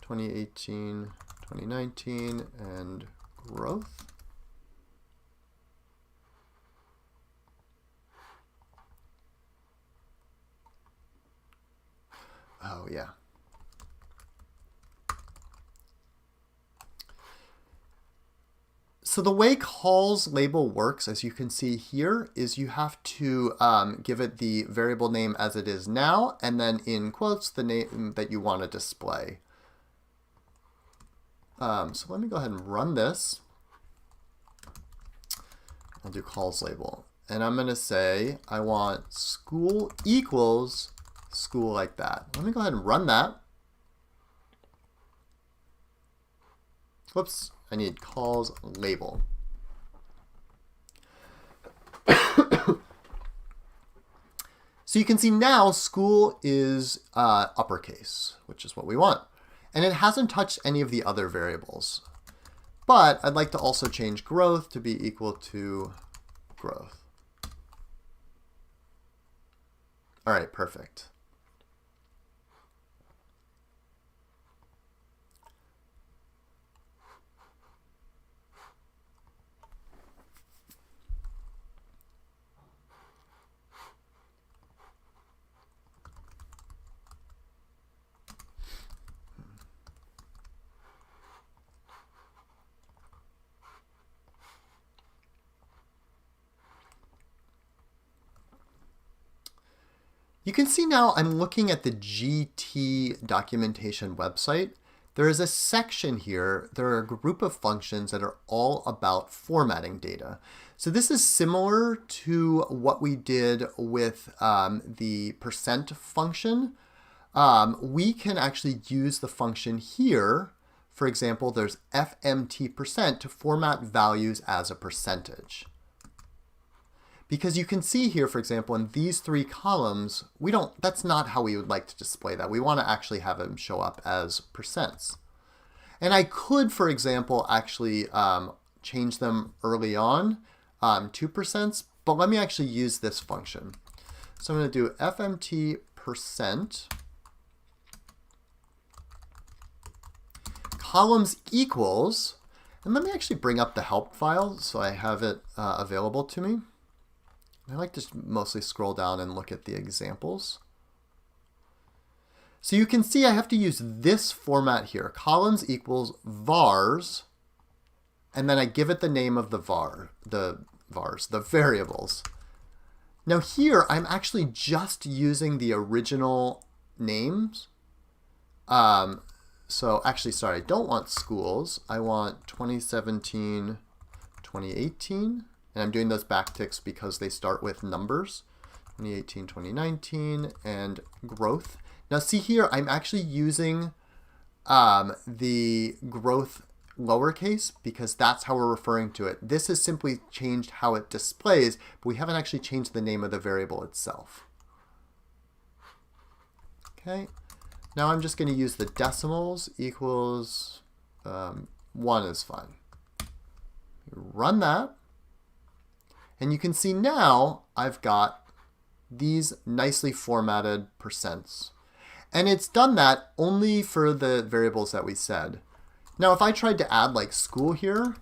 2018, 2019, and growth. Oh, yeah. So the way calls label works, as you can see here, is you have to give it the variable name as it is now, and then in quotes, the name that you want to display. So let me go ahead and run this. I'll do calls label. And I'm going to say I want school equals school like that. Let me go ahead and run that. Whoops, I need calls label. So you can see now school is uppercase, which is what we want. And it hasn't touched any of the other variables. But I'd like to also change growth to be equal to growth. All right, perfect. You can see now I'm looking at the GT documentation website. There is a section here. There are a group of functions that are all about formatting data. So this is similar to what we did with the % function. We can actually use the function here. For example, there's fmt% to format values as a percentage. Because you can see here, for example, in these 3 columns, that's not how we would like to display that. We want to actually have them show up as percents. And I could, for example, actually change them early on to percents, but let me actually use this function. So I'm going to do fmt% columns equals, and let me actually bring up the help file so I have it available to me. I like to mostly scroll down and look at the examples. So you can see I have to use this format here, columns equals vars, and then I give it the name of the variables. Now here I'm actually just using the original names. So actually, sorry, I don't want schools. I want 2017, 2018. And I'm doing those backticks because they start with numbers. 2018, 2019, and growth. Now see here, I'm actually using the growth lowercase because that's how we're referring to it. This has simply changed how it displays, but we haven't actually changed the name of the variable itself. Okay. Now I'm just going to use the decimals equals 1 is fine. Run that. And you can see now I've got these nicely formatted percents. And it's done that only for the variables that we said. Now if I tried to add like school here,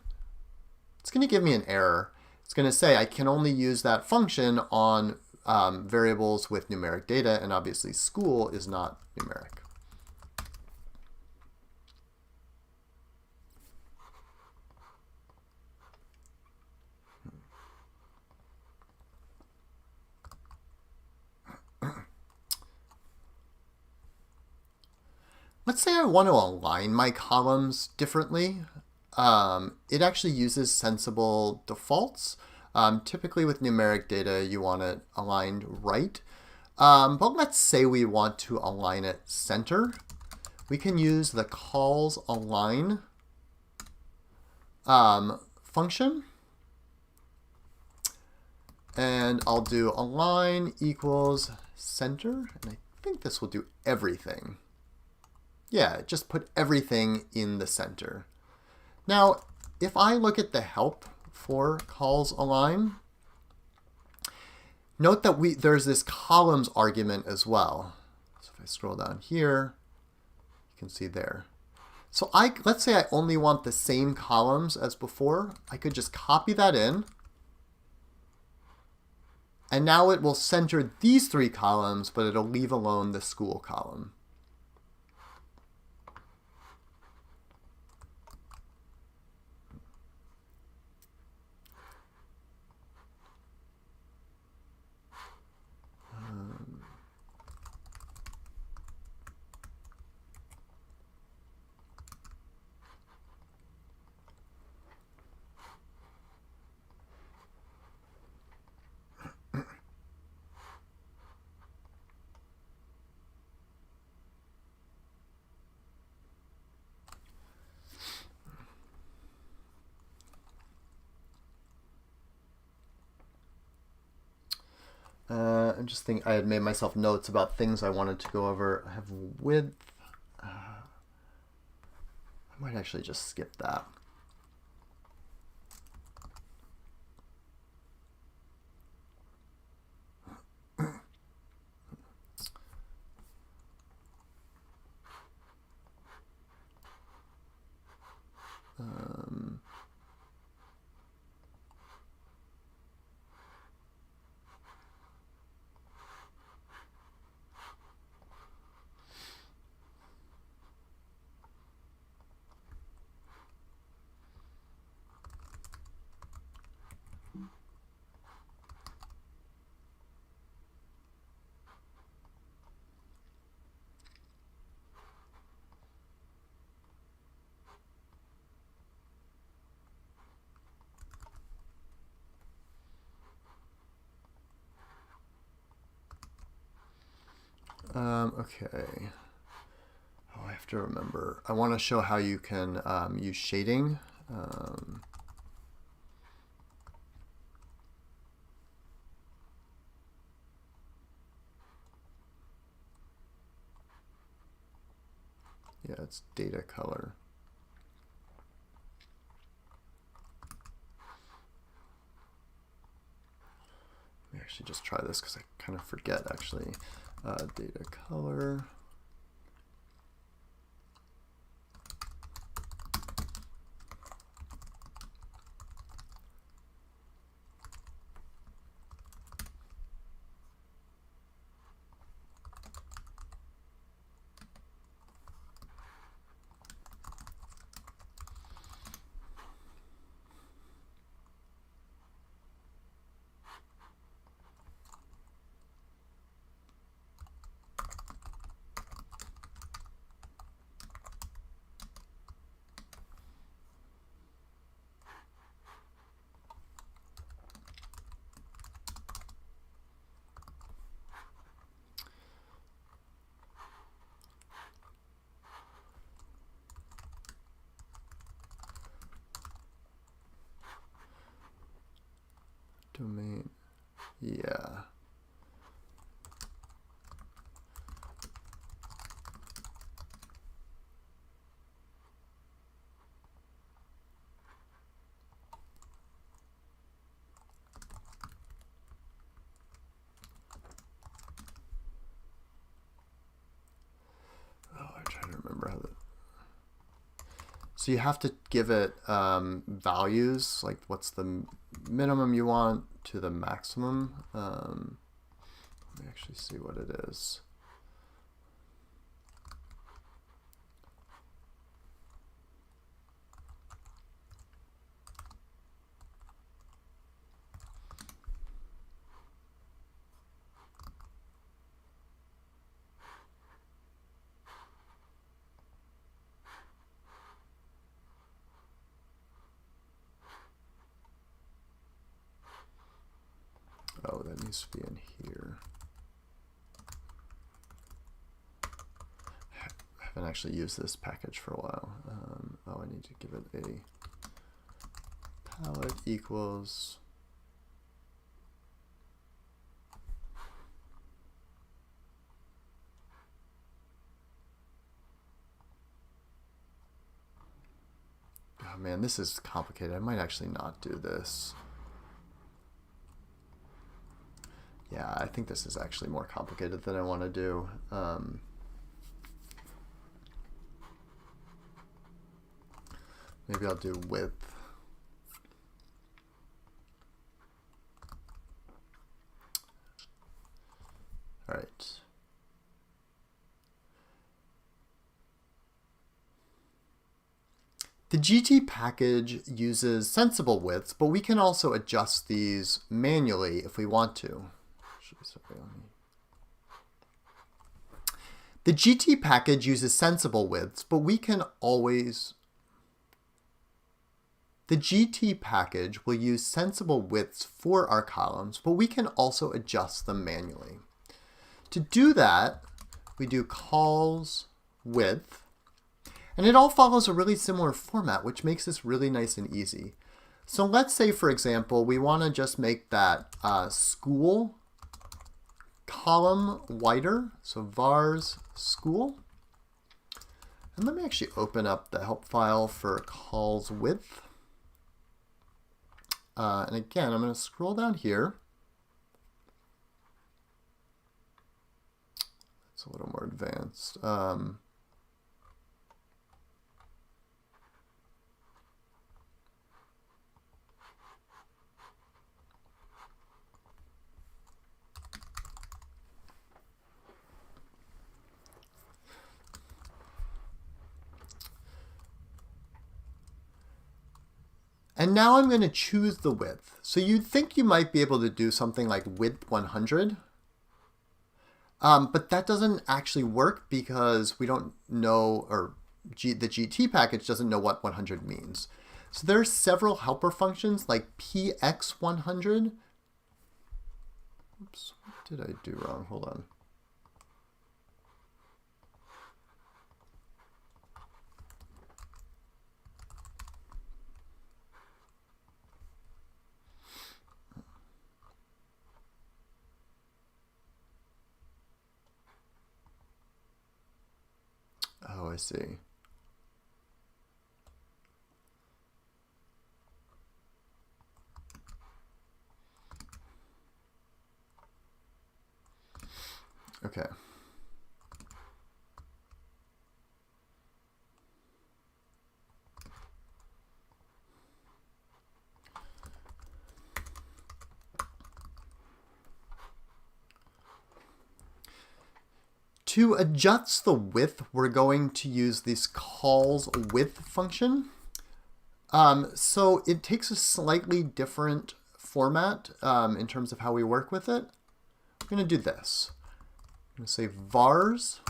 it's going to give me an error. It's going to say I can only use that function on variables with numeric data, and obviously school is not numeric. Let's say I want to align my columns differently. It actually uses sensible defaults. Typically with numeric data, you want it aligned right. But let's say we want to align it center. We can use the calls align function. And I'll do align equals center. And I think this will do everything. Yeah, just put everything in the center. Now, if I look at the help for calls align, note that there's this columns argument as well. So if I scroll down here, you can see there. So let's say I only want the same columns as before. I could just copy that in. And now it will center these 3 columns, but it'll leave alone the school column. I'm just thinking I had made myself notes about things I wanted to go over. I have width. I might actually just skip that. Okay. Oh, I have to remember. I want to show how you can use shading. Yeah, it's data color. Let me actually just try this because I kind of forget actually. Data color. domain. Yeah. I'm trying to remember how that. So you have to give it values, like what's the minimum you want to the maximum. Let me actually see what it is. Oh, that needs to be in here. I haven't actually used this package for a while. Oh, I need to give it a palette equals. Oh man, this is complicated. I might actually not do this. Yeah, I think this is actually more complicated than I want to do. Maybe I'll do width. All right. The GT package uses sensible widths, but we can also adjust these manually if we want to. The GT package uses sensible widths, but we can always. The GT package will use sensible widths for our columns, but we can also adjust them manually. To do that, we do calls width, and it all follows a really similar format, which makes this really nice and easy. So let's say, for example, we want to just make that school column wider, so vars school. And let me actually open up the help file for calls width. And again, I'm going to scroll down here. It's a little more advanced. And now I'm going to choose the width. So you'd think you might be able to do something like width 100. But that doesn't actually work because we don't know, or the GT package doesn't know what 100 means. So there are several helper functions like px100. Oops, what did I do wrong? Hold on. Oh, I see. Okay. To adjust the width, we're going to use this calls width function. So it takes a slightly different format in terms of how we work with it. I'm going to do this. I'm going to say vars,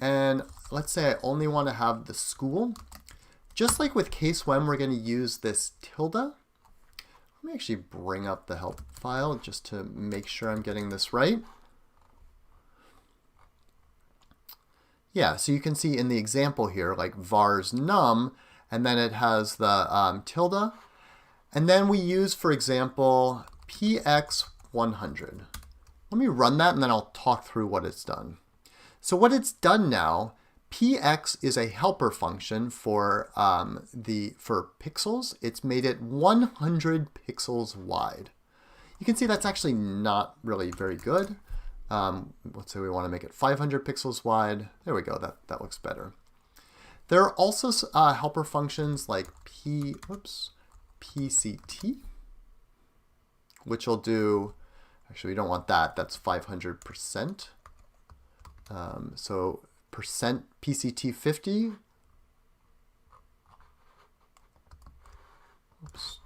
and let's say I only want to have the school. Just like with case when, we're going to use this tilde. Let me actually bring up the help file just to make sure I'm getting this right. Yeah, so you can see in the example here, like vars num, and then it has the tilde. And then we use, for example, px100. Let me run that and then I'll talk through what it's done. So what it's done now, px is a helper function for pixels. It's made it 100 pixels wide. You can see that's actually not really very good. Let's say we want to make it 500 pixels wide. There we go. That looks better. There are also helper functions like pct, which will do, actually we don't want that, that's 500%. So percent pct 50. Oops.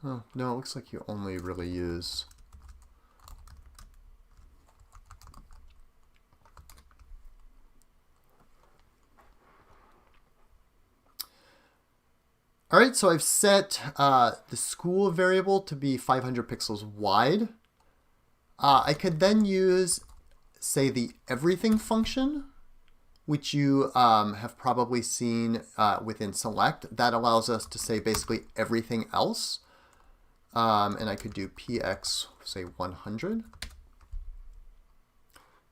Oh, no, it looks like you only really use all right, so I've set the school variable to be 500 pixels wide. I could then use, say, the everything function, which you have probably seen within select. That allows us to say basically everything else. And I could do px, say 100.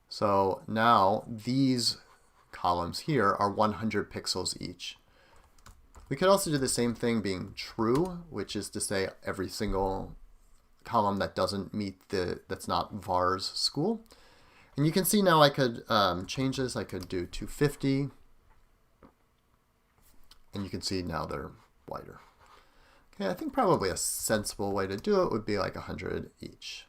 So now these columns here are 100 pixels each. We could also do the same thing being true, which is to say every single column that doesn't meet that's not var's school. And you can see now I could change this. I could do 250. And you can see now they're wider. Okay, I think probably a sensible way to do it would be like 100 each.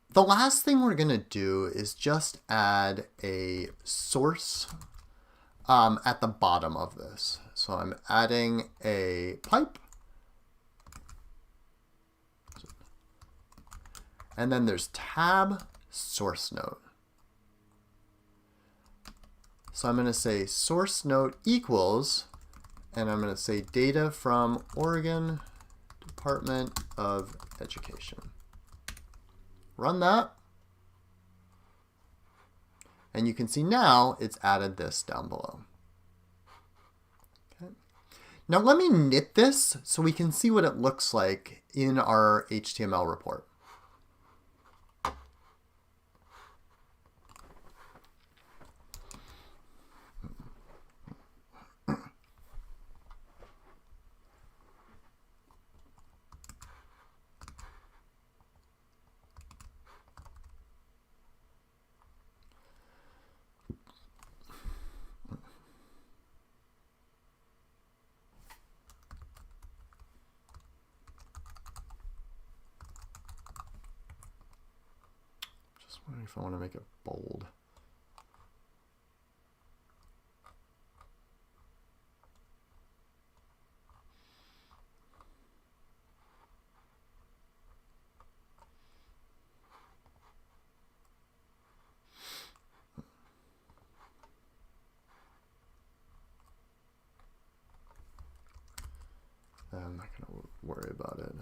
The last thing we're going to do is just add a source at the bottom of this. So I'm adding a pipe. And then there's tab source node. So I'm going to say source node equals, and I'm going to say data from Oregon Department of Education. Run that. And you can see now it's added this down below. Okay. Now let me knit this so we can see what it looks like in our HTML report. I wonder if I want to make it bold. I'm not going to worry about it.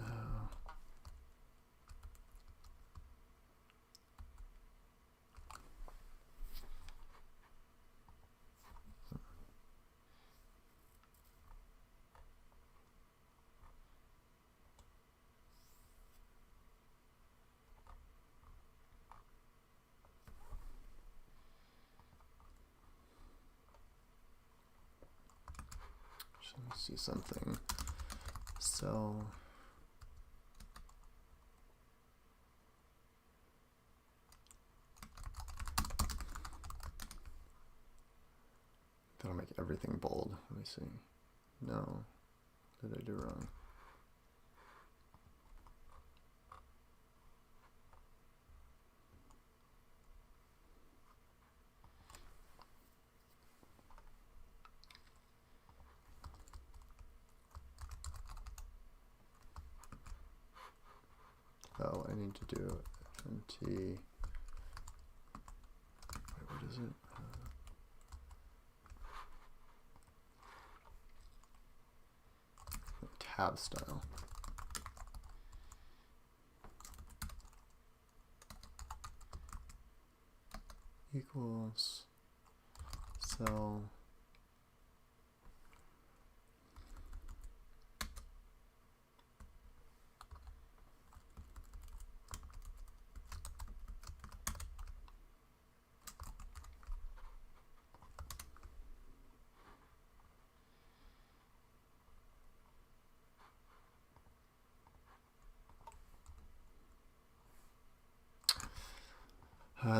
Let me see something. So That'll make everything bold. Let me see. No. What did I do wrong? Oh, I need to do FNT. Wait, what is it? Tab style. Equals cell.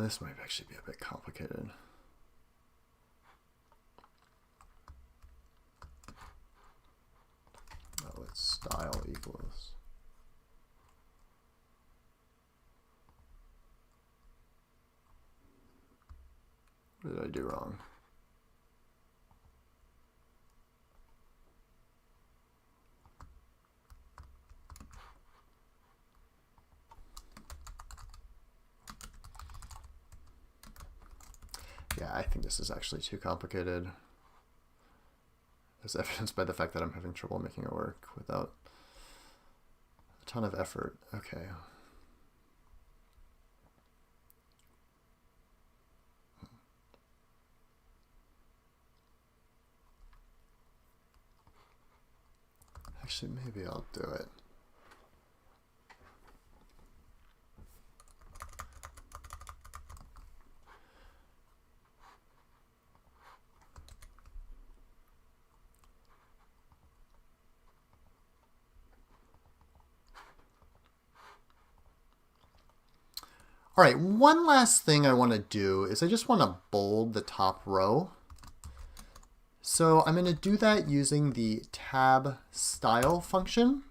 This might actually be a bit complicated. Oh, it's style equals. What did I do wrong? Yeah, I think this is actually too complicated, as evidenced by the fact that I'm having trouble making it work without a ton of effort. Okay. Actually, maybe I'll do it. All right, one last thing I want to do is I just want to bold the top row. So I'm going to do that using the tab style function.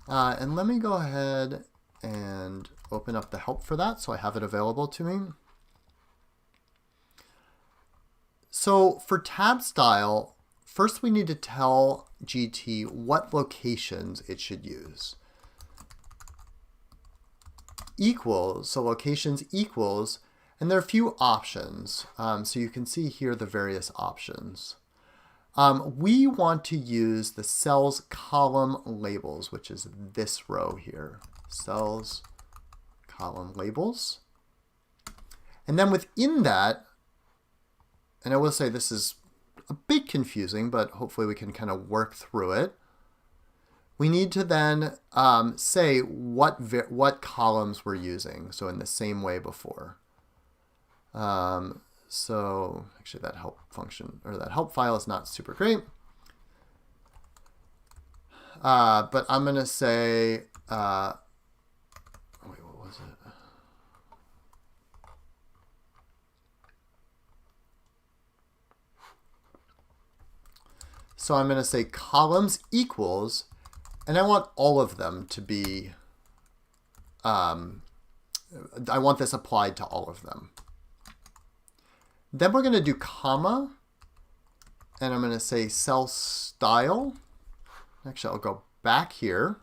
And let me go ahead and open up the help for that so I have it available to me. So for tab style, first we need to tell GT what locations it should use. Equals, so locations equals, and there are a few options. So you can see here the various options. We want to use the cells column labels, which is this row here. Cells column labels. And then within that, and I will say this is a bit confusing, but hopefully we can kind of work through it. We need to then say what columns we're using, so in the same way before. So actually that help function, or that help file is not super great. But I'm going to say, wait, what was it? So I'm going to say columns equals, and I want all of them to be, I want this applied to all of them. Then we're going to do comma, and I'm going to say cell style. Actually, I'll go back here.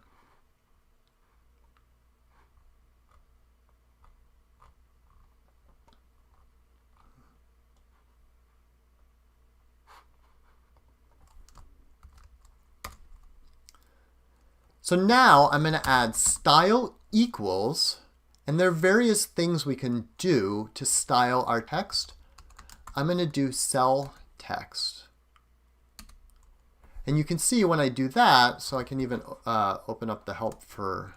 So now I'm going to add style equals, and there are various things we can do to style our text. I'm going to do cell text. And you can see when I do that, so I can even open up the help for,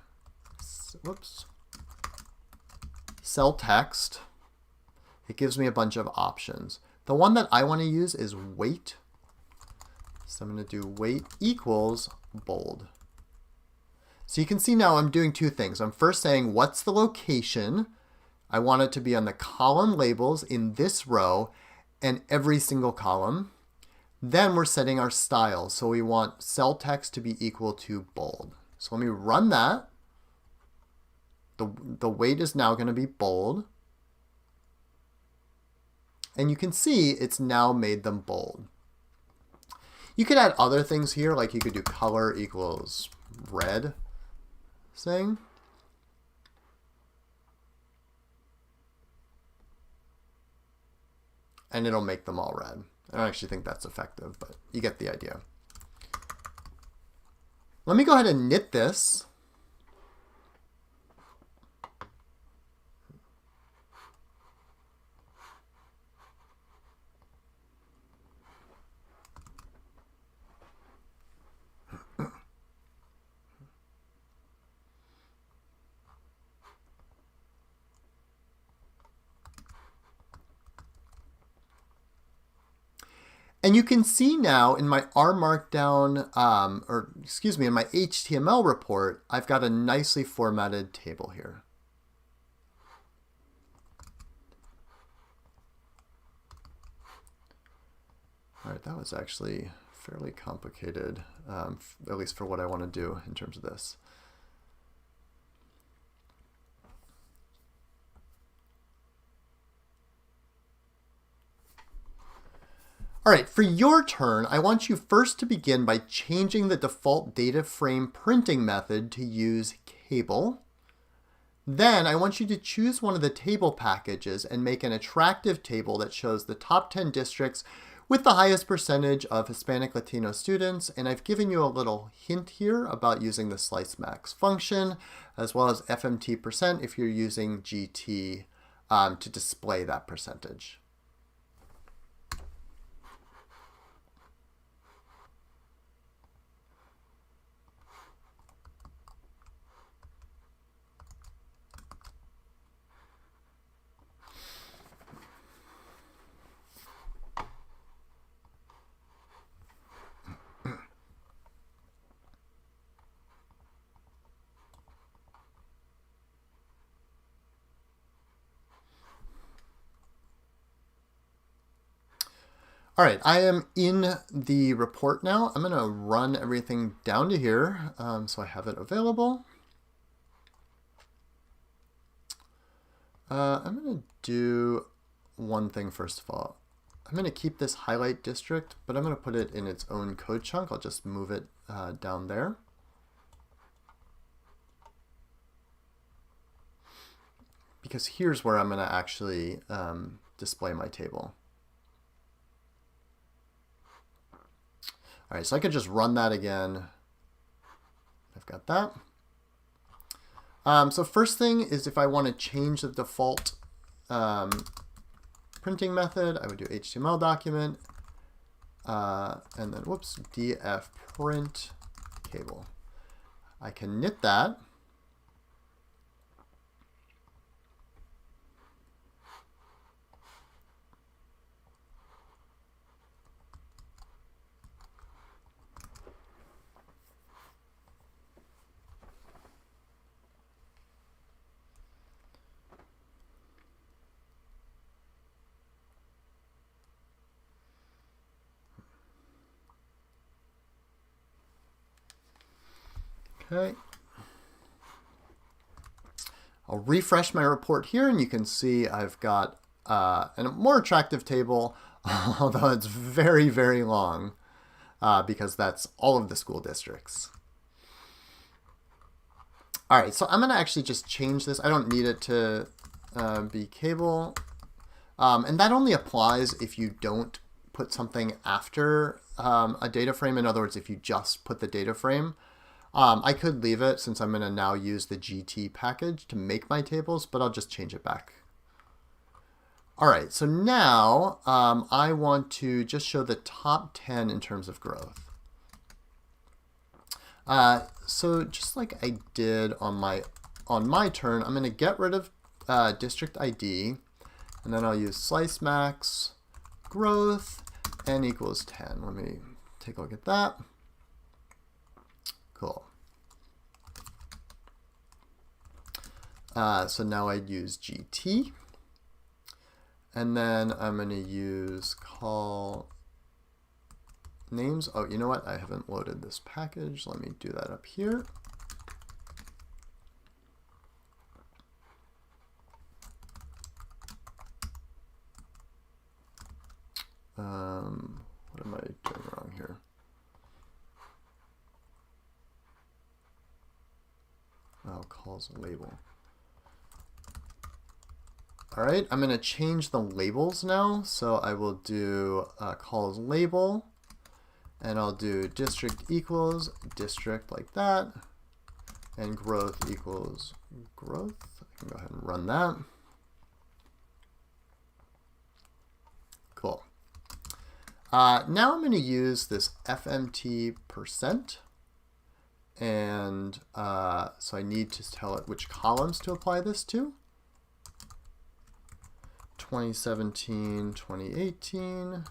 whoops, cell text. It gives me a bunch of options. The one that I want to use is weight. So I'm going to do weight equals bold. So you can see now I'm doing two things. I'm first saying what's the location. I want it to be on the column labels in this row. and every single column. Then we're setting our style. So we want cell text to be equal to bold. So let me run that. The weight is now going to be bold. And you can see it's now made them bold. You could add other things here, like you could do color equals red, saying. And it'll make them all red. I don't actually think that's effective, but you get the idea. Let me go ahead and knit this. And you can see now in my R Markdown, in my HTML report, I've got a nicely formatted table here. All right, that was actually fairly complicated, at least for what I want to do in terms of this. All right, for your turn, I want you first to begin by changing the default data frame printing method to use cable. Then I want you to choose one of the table packages and make an attractive table that shows the top 10 districts with the highest percentage of Hispanic Latino students. And I've given you a little hint here about using the slice max function, as well as FMT% if you're using GT to display that percentage. All right, I am in the report now. I'm going to run everything down to here so I have it available. I'm going to do one thing first of all. I'm going to keep this highlight district, but I'm going to put it in its own code chunk. I'll just move it down there. Because here's where I'm going to actually display my table. All right, so I could just run that again. I've got that. So first thing is if I want to change the default printing method, I would do HTML document, and then, whoops, df print cable. I can knit that. Okay. I'll refresh my report here, and you can see I've got a more attractive table, although it's very, very long because that's all of the school districts. All right, so I'm going to actually just change this. I don't need it to be cable. And that only applies if you don't put something after a data frame. In other words, if you just put the data frame. I could leave it since I'm going to now use the GT package to make my tables, but I'll just change it back. All right, so now I want to just show the top 10 in terms of growth. So just like I did on my turn, I'm going to get rid of district ID, and then I'll use slice max growth n equals 10. Let me take a look at that. Cool. So now I'd use GT. And then I'm going to use call names. Oh, you know what? I haven't loaded this package. Let me do that up here. What am I doing wrong here? Oh, calls label. All right, I'm going to change the labels now. So I will do calls label, and I'll do district equals district like that, and growth equals growth. I can go ahead and run that. Cool. Now I'm going to use this fmt%, and so I need to tell it which columns to apply this to. 2017, 2018,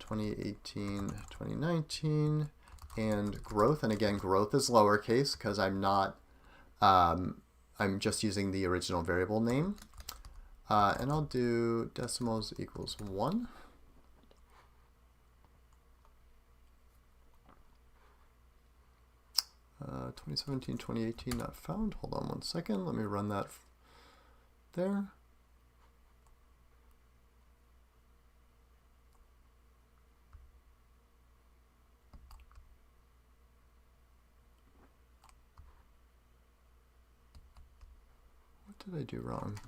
2018, 2019, and growth. And again, growth is lowercase because I'm not, I'm just using the original variable name. And I'll do decimals equals 1. Uh, 2017, 2018 not found. Hold on one second. Let me run that there. What did I do wrong?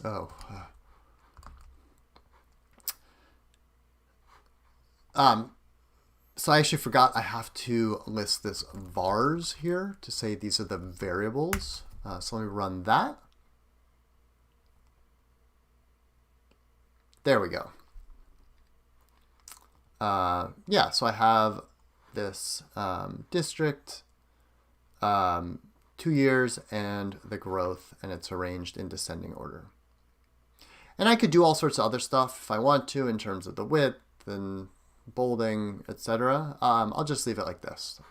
Oh. So I actually forgot I have to list this vars here to say these are the variables. So let me run that. There we go. Yeah, so I have this district, 2 years, and the growth, and it's arranged in descending order. And I could do all sorts of other stuff if I want to in terms of the width and bolding, etc. I'll just leave it like this.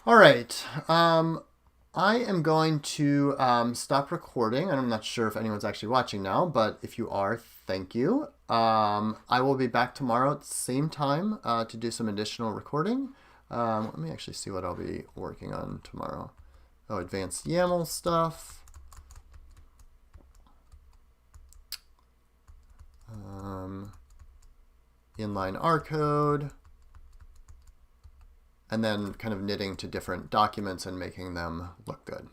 All right. I am going to stop recording. I'm not sure if anyone's actually watching now, but if you are, thank you. I will be back tomorrow at the same time to do some additional recording. Let me actually see what I'll be working on tomorrow. Oh, advanced YAML stuff. Inline R code. And then kind of knitting to different documents and making them look good.